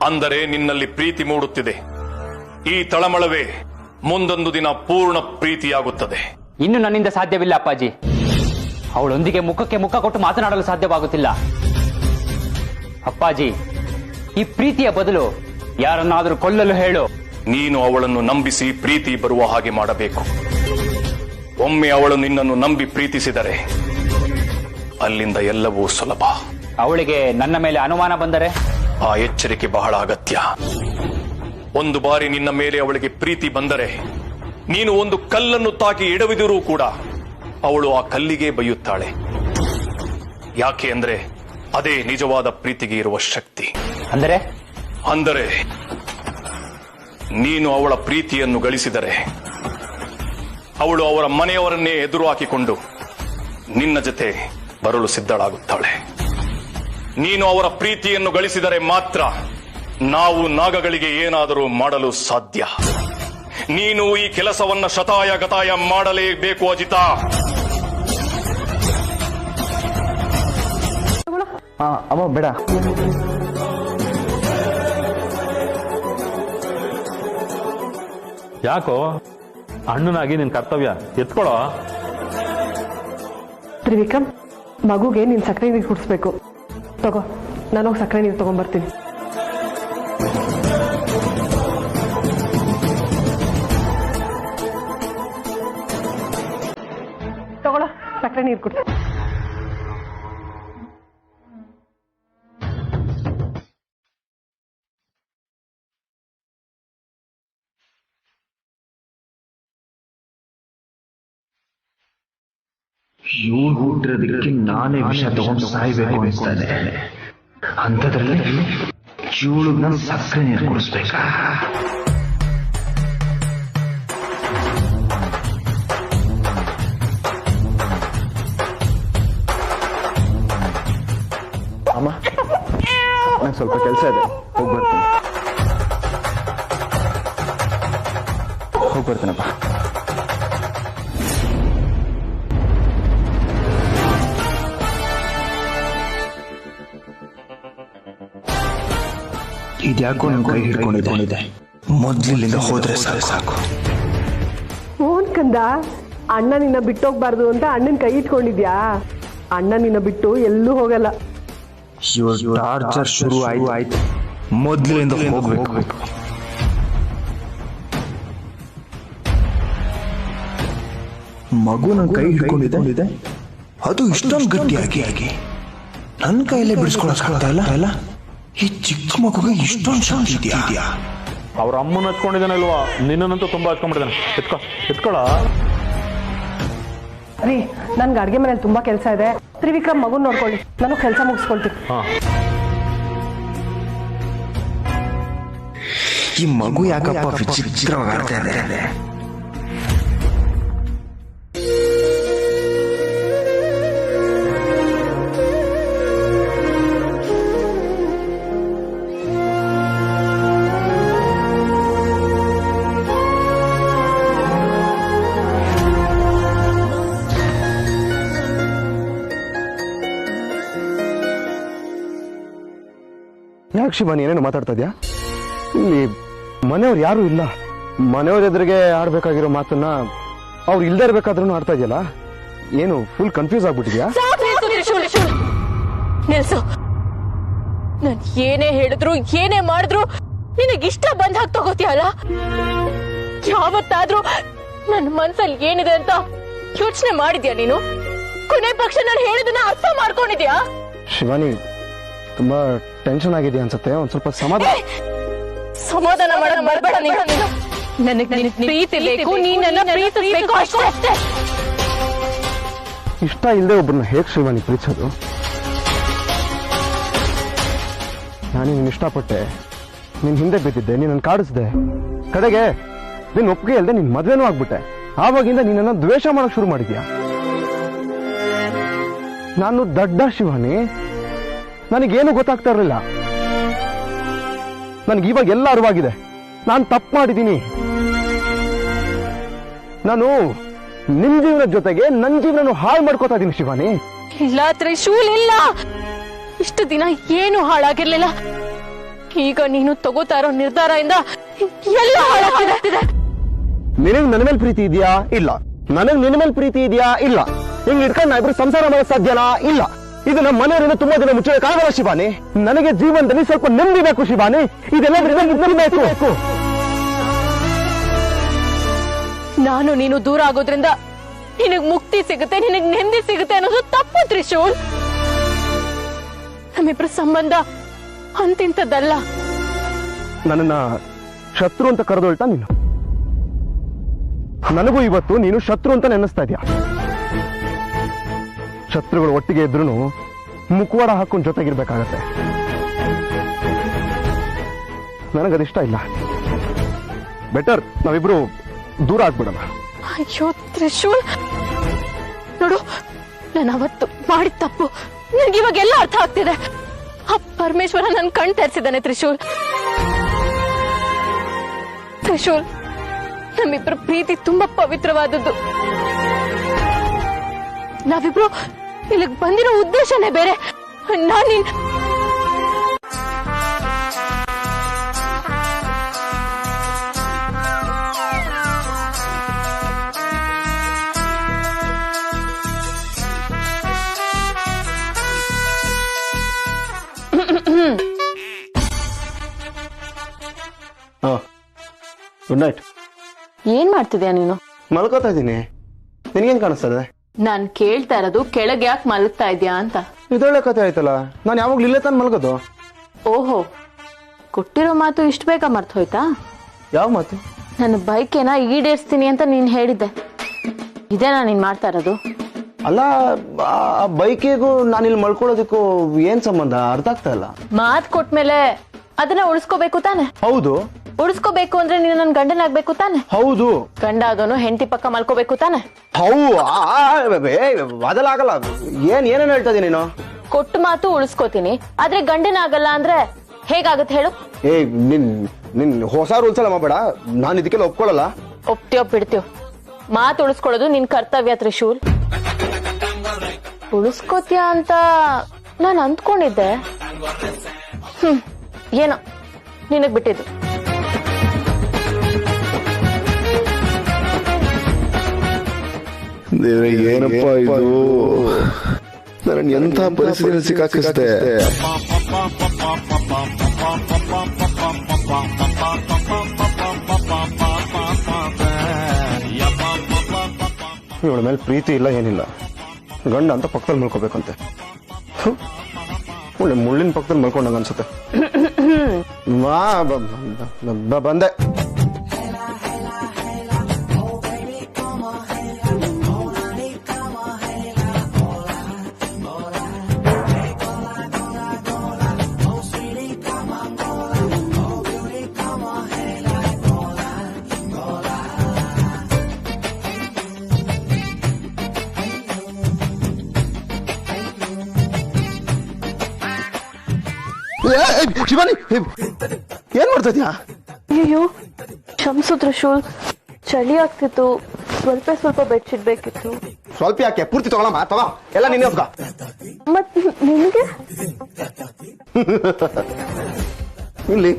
A: ಅಂದರೆ ನಿನ್ನಲ್ಲಿ ಪ್ರೀತಿ ಮೂಡುತ್ತಿದೆ. ಈ ತಳಮಳವೇ ಮುಂದೊಂದು ದಿನ ಪೂರ್ಣ ಪ್ರೀತಿಯಾಗುತ್ತದೆ.
L: ಇನ್ನು ನನ್ನಿಂದ ಸಾಧ್ಯವಿಲ್ಲ ಅಪ್ಪಾಜಿ. ಅವಳೊಂದಿಗೆ ಮುಖಕ್ಕೆ ಮುಖ ಕೊಟ್ಟು ಮಾತನಾಡಲು ಸಾಧ್ಯವಾಗುತ್ತಿಲ್ಲ. ಅಪ್ಪಾಜಿ, ಈ ಪ್ರೀತಿಯ ಬದಲು ಯಾರನ್ನಾದರೂ ಕೊಲ್ಲಲು ಹೇಳು.
A: ನೀನು ಅವಳನ್ನು ನಂಬಿಸಿ ಪ್ರೀತಿ ಬರುವ ಹಾಗೆ ಮಾಡಬೇಕು. ಒಮ್ಮೆ ಅವಳು ನಿನ್ನನ್ನು ನಂಬಿ ಪ್ರೀತಿಸಿದರೆ ಅಲ್ಲಿಂದ ಎಲ್ಲವೂ ಸುಲಭ.
L: ಅವಳಿಗೆ ನನ್ನ ಮೇಲೆ ಅನುಮಾನ ಬಂದರೆ?
A: ಆ ಎಚ್ಚರಿಕೆ ಬಹಳ ಅಗತ್ಯ. ಒಂದು ಬಾರಿ ನಿನ್ನ ಮೇಲೆ ಅವಳಿಗೆ ಪ್ರೀತಿ ಬಂದರೆ ನೀನು ಒಂದು ಕಲ್ಲನ್ನು ತಾಕಿ ಎಡವಿದರೂ ಕೂಡ ಅವಳು ಆ ಕಲ್ಲಿಗೆ ಬೈಯುತ್ತಾಳೆ. ಯಾಕೆ ಅಂದ್ರೆ ಅದೇ ನಿಜವಾದ ಪ್ರೀತಿಗೆ ಇರುವ ಶಕ್ತಿ. ಅಂದರೆ ನೀನು ಅವಳ ಪ್ರೀತಿಯನ್ನು ಗಳಿಸಿದರೆ ಅವಳು ಅವರ ಮನೆಯವರನ್ನೇ ಎದುರು ಹಾಕಿಕೊಂಡು ನಿನ್ನ ಜೊತೆ ಬರಲು ಸಿದ್ಧಳಾಗುತ್ತಾಳೆ. ನೀನು ಅವರ ಪ್ರೀತಿಯನ್ನು ಗಳಿಸಿದರೆ ಮಾತ್ರ ನಾವು ನಾಗಗಳಿಗೆ ಏನಾದರೂ ಮಾಡಲು ಸಾಧ್ಯ. ನೀನು ಈ ಕೆಲಸವನ್ನ ಶತಾಯ ಗತಾಯ ಮಾಡಲೇಬೇಕು ಅಜಿತಾ.
B: ಅಮ್ಮ ಬೇಡ.
C: ಯಾಕೋ ಅಣ್ಣನಾಗಿ ನಿನ್ ಕರ್ತವ್ಯ ಎತ್ಕೊಳ್ಳೋ.
M: ತ್ರಿವಿಕ್ರಮ್, ಮಗುಗೆ ನೀನ್ ಸಕ್ಕರೆ ನೀರು ಕುಡಿಸ್ಬೇಕು. ತಗೋ, ನಾನು ಹೋಗಿ ಸಕ್ಕರೆ ನೀರು ತಗೊಂಡ್ಬರ್ತೀನಿ. ತಗೊಳ, ಸಕ್ಕರೆ ನೀರು ಕುಡಿಸ್.
O: ಇವಳು ಹುಟ್ಟಿರೋದಕ್ಕೆ ನಾನೇ ವಿಷ ತಗೊಂಡು ಸಾಯ್ಬೇಕು ಅನಿಸ್ತಾನೆ. ಅಂಥದ್ರಲ್ಲಿ ಇವಳು ನಾನು ಸಕ್ಕರೆ ನೀರು ಕುಡಿಸ್ಬೇಕಾ?
B: ಅಮ್ಮ, ನಂಗೆ ಸ್ವಲ್ಪ ಕೆಲಸ ಇದೆ, ಹೋಗ್ಬರ್ತೀನಪ್ಪ.
O: ಇದ್ಯಾಕೋ ನನ್ನ ಕೈ ಹಿಡ್ಕೊಂಡಿದೆ. ಮೊದ್ಲಿಂದ ಹೋದ್ರೆ ಸಾಕು.
M: ಓನ್ ಕಂದ, ಅಣ್ಣ ನಿನ್ನ ಬಿಟ್ಟೋಗ್ಬಾರ್ದು ಅಂತ ಅಣ್ಣನ ಕೈ ಇಟ್ಕೊಂಡಿದ್ಯಾ? ಅಣ್ಣ ನಿನ್ನ ಬಿಟ್ಟು ಎಲ್ಲೂ ಹೋಗಲ್ಲ.
O: ಟಾರ್ಚರ್ ಶುರು ಆಯ್ತು. ಮೊದ್ಲಿಂದ ಹೋಗ್ಬೇಕು. ಮಗು ನನ್ನ ಕೈ ಹಿಡ್ಕೊಂಡಿದೆ, ಅದು ಇಷ್ಟೊಂದು ಗಟ್ಟಿಯಾಗಿ ನನ್ನ ಕೈಯಲ್ಲೇ ಬಿಡಿಸ್ಕೊಳಕ್ ಇಲ್ಲ. ಈ ಚಿಕ್ಕ ಮಗುಗೆ ಇಷ್ಟೊಂದು ಶಾಂತಿ ಇದೆಯಾ?
C: ಅವ್ರ ಅಮ್ಮನ ಹಚ್ಕೊಂಡಿದ್ದಾನಲ್ವಾ, ನಿನ್ನಂತೂ ತುಂಬಾ ಹಚ್ಕೊಂಡ್ಬಿಟ್ಟಿದ್ದಾನೆ. ಎತ್ಕೊಳ್ಳ
M: ರೀ, ನನ್ಗೆ ಅಡ್ಗೆ ಮನೇಲಿ ತುಂಬಾ ಕೆಲಸ ಇದೆ. ತ್ರಿವಿಕ್ರಮ್ ಮಗು ನೋಡ್ಕೊಳ್ಳಿ, ನಾನು ಕೆಲಸ ಮುಗಿಸ್ಕೊಳ್ತೀನಿ.
O: ಈ ಮಗು ಯಾಕಪ್ಪ ವಿಚಿತ್ರವಾಗ್ತಾ ಇದೆ?
B: ಯಾಕೆ ಶಿವಾನಿ ಏನೇನು ಮಾತಾಡ್ತಾ ಇದ್ಯಾ? ಇಲ್ಲಿ ಮನೆಯವ್ರು ಯಾರು ಇಲ್ಲ. ಮನೆಯವ್ರ ಎದುರಿಗೆ ಆಡ್ಬೇಕಾಗಿರೋ ಮಾತನ್ನ ಅವ್ರು ಇಲ್ದೇ ಇರ್ಬೇಕಾದ್ರೂ ಆಡ್ತಾ ಇದೆಯಲ್ಲ. ಏನು ಫುಲ್ ಕನ್ಫ್ಯೂಸ್ ಆಗ್ಬಿಟ್ಟಿದ್ಯಾ?
D: ನಿಲ್ಸು. ನಾನು ಏನೇ ಹೇಳಿದ್ರು ಏನೇ ಮಾಡಿದ್ರು ನಿನಗಿಷ್ಟ ಬಂದ ಹಾಗೆ ತಗೋತೀಯಲ್ಲ. ಯಾವತ್ತಾದ್ರೂ ನನ್ನ ಮನ್ಸಲ್ಲಿ ಏನಿದೆ ಅಂತ ಯೋಚನೆ ಮಾಡಿದ್ಯಾ ನೀನು? ಕೊನೆ ಪಕ್ಷ ನಾನು ಹೇಳಿದನ್ನ ಅರ್ಥ ಮಾಡ್ಕೊಂಡಿದ್ಯಾ?
B: ಶಿವಾನಿ, ತುಂಬಾ ಟೆನ್ಷನ್ ಆಗಿದೆ ಅನ್ಸುತ್ತೆ. ಒಂದ್ ಸ್ವಲ್ಪ
D: ಸಮಾಧಾನ ಮಾಡಕ್ ಬರ್ಬೇಡ ನೀನು. ನನಗೆ ಪ್ರೀತಿ ಬೇಕು, ನೀನ್ ನನ್ನ ಪ್ರೀತಿಸ್ಬೇಕು ಅಷ್ಟೇ.
B: ಇಷ್ಟ ಇಲ್ಲದೆ ಒಬ್ಬರನ್ನ ಹೇಗ್ ಶಿವಾನಿ ಪ್ರೀತಿಸೋದು? ನಾನು ನಿನ್ನ ಇಷ್ಟಪಟ್ಟೆ, ನಿನ್ ಹಿಂದೆ ಬಿದ್ದಿದ್ದೆ, ನೀನನ್ನು ಕಾಡಿಸ್ದೆ, ಕಡೆಗೆ ನಿನ್ ಒಪ್ಪಿಗೆ ಇಲ್ಲದೆ ನಿನ್ ಮದ್ವೆನೂ ಆಗ್ಬಿಟ್ಟೆ. ಆವಾಗಿಂದ ನೀನನ್ನ ದ್ವೇಷ ಮಾಡಕ್ ಶುರು ಮಾಡಿದ್ಯಾ. ನಾನು ದಡ್ಡ ಶಿವಾನಿ, ನನಗೇನು ಗೊತ್ತಾಗ್ತಾ ಇರಲಿಲ್ಲ. ನನಗೆ ಇವಾಗ ಎಲ್ಲ ಅರಿವಾಗಿದೆ. ನಾನು ತಪ್ಪು ಮಾಡಿದ್ದೀನಿ. ನಾನು ನಿಮ್ ಜೀವನದ ಜೊತೆಗೆ ನನ್ನ ಜೀವನ ಹಾಳು ಮಾಡ್ಕೋತಾ ಇದ್ದೀನಿ ಶಿವಾನಿ.
D: ಇಲ್ಲ ತ್ರಿಶೂಲ್, ಇಲ್ಲ. ಇಷ್ಟು ದಿನ ಏನು ಹಾಳಾಗಿರ್ಲಿಲ್ಲ. ಈಗ ನೀನು ತಗೋತಾ ಇರೋ ನಿರ್ಧಾರದಿಂದ ಎಲ್ಲ ಹಾಳಾಗ್ತಿದೆ.
B: ನಿನಗ್ ನನ್ನ ಮೇಲೆ ಪ್ರೀತಿ ಇದೆಯಾ? ಇಲ್ಲ. ನನಗ್ ನಿನ್ನ ಮೇಲೆ ಪ್ರೀತಿ ಇದೆಯಾ? ಇಲ್ಲ. ಹಿಂಗ್ ಇಟ್ಕೊಂಡು ನಾ ಇಬ್ರು ಸಂಸಾರ ಮಾಡೋ ಸಾಧ್ಯನಾ? ಇಲ್ಲ. ಇದು ನಮ್ಮ ಮನೆಯವರಿಂದ ತುಂಬಾ ದಿನ ಮುಚ್ಚೋಕ್ಕಾಗಲ್ಲ ಶಿವಾನಿ. ನನಗೆ ಜೀವನದಲ್ಲಿ ಸ್ವಲ್ಪ ನೆಮ್ಮದಿ ಬೇಕು ಶಿವಾನಿ. ಇದೆಲ್ಲ ಬೇಕು.
D: ನಾನು ನೀನು ದೂರ ಆಗೋದ್ರಿಂದ ನಿನಗ್ ಮುಕ್ತಿ ಸಿಗುತ್ತೆ, ನಿನಗ್ ನೆಮ್ಮದಿ ಸಿಗುತ್ತೆ ಅನ್ನೋದು ತಪ್ಪು ತ್ರಿಶೂಲ್. ನಮ್ಮಿಬ್ರ ಸಂಬಂಧ ಅಂತಿಂತದ್ದಲ್ಲ.
B: ನನ್ನನ್ನ ಶತ್ರು ಅಂತ ಕರೆದೊಳ್ತಾ ನೀನು. ನನಗೂ ಇವತ್ತು ನೀನು ಶತ್ರು ಅಂತ ನೆನೆಸ್ತಾ ಇದೀಯ. ಶತ್ರುಗಳು ಒಟ್ಟಿಗೆ ಇದ್ರೂ ಮುಖವಾಡ ಹಾಕೊಂಡು ಜೊತೆಗಿರ್ಬೇಕಾಗತ್ತೆ. ನನಗದಿಷ್ಟ ಇಲ್ಲ. ಬೆಟರ್ ನಾವಿಬ್ರು ದೂರ ಆಗ್ಬಿಡೋಣ.
D: ಅಯ್ಯೋ ತ್ರಿಶೂಲ್, ನೋಡು, ನಾನು ಅವತ್ತು ಮಾಡಿದ ತಪ್ಪು ನನಗೆ ಇವಾಗೆಲ್ಲ ಅರ್ಥ ಆಗ್ತಿದೆ. ಆ ಪರಮೇಶ್ವರ ನನ್ ಕಣ್ ತೆರೆಸಿದ್ದಾನೆ ತ್ರಿಶೂಲ್. ತ್ರಿಶೂಲ್, ನಮ್ಮಿಬ್ರು ಪ್ರೀತಿ ತುಂಬಾ ಪವಿತ್ರವಾದದ್ದು. ನಾವಿಬ್ರು ಇಲ್ಲಿಗೆ ಬಂದಿರೋ ಉದ್ದೇಶನೇ ಬೇರೆ. ನಾನಿನ್
B: ಗುಡ್ ನೈಟ್.
D: ಏನ್ ಮಾಡ್ತಿದ್ಯಾ ನೀನು?
B: ಮಲ್ಕೋತಾ ಇದ್ದೀನಿ. ನಿನ್ಗೇನ್ ಕಾಣಿಸ್ತದೆ?
D: ನಾನ್ ಕೇಳ್ತಾ ಇರೋದು ಕೆಳಗೆ ಯಾಕೆ ಮಲಗ್ತಾ ಇದ್ಯಾ ಅಂತ.
B: ಇದೊಳ್ಳೆ ಕತೆ ಆಯ್ತಲ್ಲ, ನಾನು ಯಾವಾಗ್ಲೂ ಇಲ್ಲೇ ತಾನು ಮಲ್ಗೋದು.
D: ಓಹೋ, ಕೊಟ್ಟಿರೋ ಮಾತು ಇಷ್ಟು ಬೇಗ ಮರ್ತು ಹೋಯ್ತಾ?
B: ಯಾವ ಮಾತು?
D: ನನ್ನ ಬೈಕೇನ ಈಡೇರಿಸ್ತೀನಿ ಅಂತ ನೀನ್ ಹೇಳಿದ್ದೆ. ಇದೇನಾ ನೀನ್ ಮಾಡ್ತಾ ಇರೋದು?
B: ಅಲ್ಲ, ಆ ಬೈಕಿಗೂ ನಾನಿಲ್ಲಿ ಮಲ್ಕೊಳ್ಳೋದಕ್ಕೂ ಏನ್ ಸಂಬಂಧ ಅರ್ಥ ಆಗ್ತಾ ಇಲ್ಲ.
D: ಮಾತ್ ಕೊಟ್ಮೇಲೆ ಅದನ್ನ ಉಳಿಸ್ಕೋಬೇಕು ತಾನೆ?
B: ಹೌದು.
D: ಉಳಿಸ್ಕೋಬೇಕು ಅಂದ್ರೆ ನೀನು ನನ್ ಗಂಡನಾಗ್ಬೇಕು ತಾನೆ?
B: ಹೌದು.
D: ಗಂಡ ಆದವನು ಹೆಂಡತಿ ಪಕ್ಕ ಮಲ್ಕೋಬೇಕು ತಾನೆ?
B: ಅದೆಲ್ಲ ಆಗಲ್ಲ. ಏನೇನ್ ಹೇಳ್ತಾ ಇದೀನಿ ನೀನು?
D: ಕೊಟ್ಟು ಮಾತು ಉಳಿಸ್ಕೋತೀನಿ, ಆದ್ರೆ ಗಂಡನಾಗಲ್ಲ ಅಂದ್ರೆ ಹೇಗಾಗತ್ತೆ ಹೇಳು?
B: ನಿನ್ ಹೊಸ ರೂಲ್ಸ್ ಎಲ್ಲ ಮಾಡಬೇಡ, ನಾನು ಇದಕ್ಕೆಲ್ಲ ಒಪ್ಕೊಳ್ಳಲ್ಲ.
D: ಒಪ್ತೀಯೋ ಬಿಡ್ತೀಯೋ, ಮಾತು ಉಳಿಸ್ಕೊಳ್ಳೋದು ನಿನ್ ಕರ್ತವ್ಯ ತ್ರಿಶೂಲ್. ಉಳಿಸ್ಕೋತೀಯ ಅಂತ ನಾನು ಅಂದ್ಕೊಂಡಿದ್ದೆ. ಏನೋ ನಿನಗ್ ಬಿಟ್ಟಿದ್ದು.
J: ಏನಪ್ಪ ಇದು, ನನ್ನ ಎಂಥ ಪರಿಸ್ಥಿತಿ ಸಿಕ್ಕಾಕಿಸ್ತೆ.
B: ಇವಳ ಮೇಲೆ ಪ್ರೀತಿ ಇಲ್ಲ ಏನಿಲ್ಲ, ಗಂಡ ಅಂತ ಪಕ್ಕದಲ್ಲಿ ಮಲ್ಕೋಬೇಕಂತೆ. ಒಳ್ಳೆ ಮುಳ್ಳಿನ ಪಕ್ಕದಲ್ಲಿ ಮಲ್ಕೊಂಡಂಗ ಅನ್ಸುತ್ತೆ. ಬಂದೆ. ಶಿವಾನಿ, ಏನ್ ಮಾಡ್ತಾ ಇದ್ಯಾ?
D: ಅಯ್ಯೋ ಕ್ಷಮಿಸು ತ್ರಿಶೂಲ್, ಚಳಿ ಆಗ್ತಿತ್ತು, ಸ್ವಲ್ಪ ಬೆಡ್ಶೀಟ್ ಬೇಕಿತ್ತು.
B: ಸ್ವಲ್ಪ ಯಾಕೆ, ಪೂರ್ತಿ ತಗೊಳಮ್ಮ. ತಗೋ, ಎಲ್ಲ ನೀನೇ ಹೋಗ.
D: ಮತ್ ನಿನಗೆ
B: ಇಲ್ಲಿ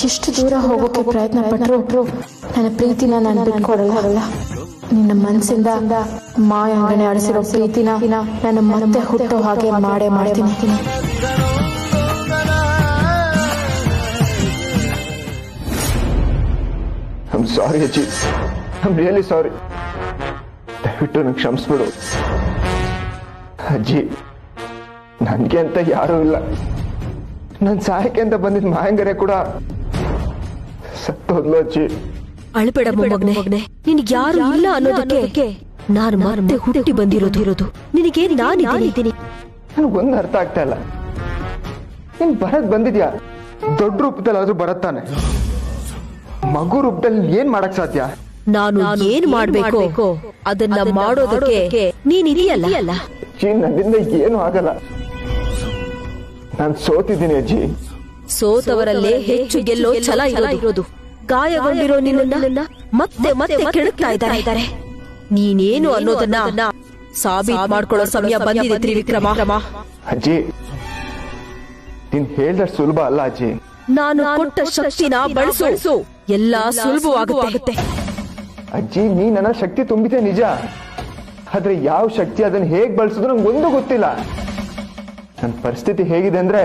D: ಎಷ್ಟು ದೂರ ಹೋಗೋಕೆ ಪ್ರಯತ್ನ ಪಟ್ಟರು ನನ್ನ ಪ್ರೀತಿನ ನಾನು ಬಿಟ್ಕೊಡಲ್ಲ. ನಿನ್ನ ಮನಸ್ಸಿಂದ ಮಾಯಾಂಗನೆ ಆಡಿಸಿರೋ ಪ್ರೀತಿನ ನಾನು ಮತ್ತೆ ಹುಟ್ಟೋ ಹಾಗೆ ಮಾಡೇ ಮಾಡ್ತೀನಿ.
O: I'm sorry ಅಜ್ಜಿ, I'm really sorry. ದಯವಿಟ್ಟು ನಂಗೆ ಕ್ಷಮಿಸ್ಬಿಡು ಅಜ್ಜಿ. ನನ್ಗೆ ಅಂತ ಯಾರೂ ಇಲ್ಲ. ನನ್ ಸಹಾಯಕ್ಕೆ ಅಂತ ಬಂದಿದ್ದ ಮಾಯಂಗರೆ ಕೂಡ ಸತ್ತೋದ್ಲು ಅಜ್ಜಿ.
N: ಅಳ್ಬೇಡ ಮೊಮ್ಮಗನೆ, ನಿನಗೆ ಯಾರು ಇಲ್ಲ ಅನ್ನೋದಕ್ಕೆ ನಾನು ಮತ್ತೆ ಹುಟ್ಟಿ ಬಂದಿರೋದು. ನಿನಗೆ ನಾನಿದ್ದೀನಿ.
O: ನನಗೊಂದು ಅರ್ಥ ಆಗ್ತಾ ಇಲ್ಲ. ನೀನ್ ಬರದ್ ಬಂದಿದ್ಯಾ, ದೊಡ್ಡ ರೂಪದಲ್ಲಾದ್ರೂ ಬರತ್ತಾನೆ. ಮಗು ರೂಪದಲ್ಲಿ ಏನ್ ಮಾಡಕ್ ಸಾಧ್ಯ?
N: ನಾನು ಏನ್ ಮಾಡ್ಬೇಕು ಅದನ್ನ ಮಾಡೋದಕ್ಕೆ ನೀನಿದೆಯಲ್ಲ.
O: ಅಜ್ಜಿ, ನನ್ನಿಂದ ಏನು ಆಗಲ್ಲ. ನಾನ್ ಸೋತಿದ್ದೀನಿ ಅಜ್ಜಿ.
N: ಸೋತವರಲ್ಲೇ ಹೆಚ್ಚು ಗೆಲ್ಲೋ ಛಲ ಇರೋದು. ಗಾಯಗೊಂಡಿರೋ ನಿನ್ನ ಮತ್ತೆ ಮತ್ತೆ ಕೆಣಕ್ತಾ ಇದ್ದಾರೆ. ನೀನೇನು ಅನ್ನೋದನ್ನ ಸಾಬೀತು ಮಾಡ್ಕೊಳ್ಳೋ ಸಮಯ ಬಂದಿದೆ ತ್ರಿವಿಕ್ರಮ.
O: ಅಜ್ಜಿ, ನೀನ್ ಹೇಳ್ದಷ್ಟು ಸುಲಭ ಅಲ್ಲ ಅಜ್ಜಿ.
N: ನಾನು ಕೊಟ್ಟ ಶಕ್ತಿನ ಬಳಸು, ಎಲ್ಲಾ ಸುಲಭವಾಗುತ್ತೆ.
O: ಅಜ್ಜಿ, ನೀ ನನ್ನ ಶಕ್ತಿ ತುಂಬಿದೆ ನಿಜ, ಆದ್ರೆ ಯಾವ ಶಕ್ತಿ ಅದನ್ನ ಹೇಗ್ ಬಳಸಿದ್ರು ನಂಗೊಂದು ಗೊತ್ತಿಲ್ಲ. ನನ್ನ ಪರಿಸ್ಥಿತಿ ಹೇಗಿದೆ ಅಂದ್ರೆ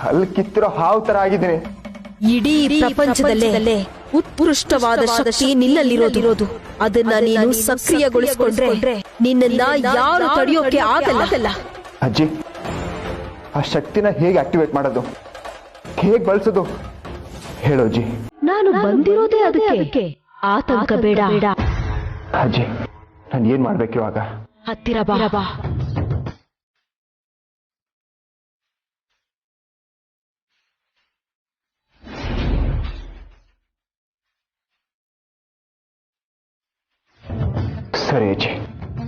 O: ಅಲ್ಲಿ ಕಿತ್ತಿರೋ ಹಾವು ತರ ಆಗಿದ್ದೀನಿ.
N: ಇಡೀ ಪ್ರಪಂಚದಲ್ಲೇ ಉತ್ಕೃಷ್ಟವಾದ ಶಕ್ತಿ ನಿನ್ನಲ್ಲಿರೋದು. ಅದನ್ನ ನೀನು ಸಕ್ರಿಯಗೊಳಿಸಿಕೊಂಡ್ರೆ ನಿನ್ನನ್ನ ಯಾರು ತಡೆಯೋಕೆ ಆಗಲ್ಲ.
O: ಅಜ್ಜಿ, ಆ ಶಕ್ತಿನ ಹೇಗೆ ಆಕ್ಟಿವೇಟ್ ಮಾಡೋದು, ಹೇಗ್ ಬಳಸೋದು ಹೇಳೋ ಅಜ್ಜಿ.
N: ನಾನು ಬಂದಿರೋದೇ ಅದಕ್ಕೆ, ಆತಂಕ ಬೇಡ.
O: ಅಜ್ಜಿ, ನಾನು ಏನ್ ಮಾಡ್ಬೇಕು ಇವಾಗ?
N: ಹತ್ತಿರ ಬಾ.
O: ಸರಿ ಅಜ್ಜಿ.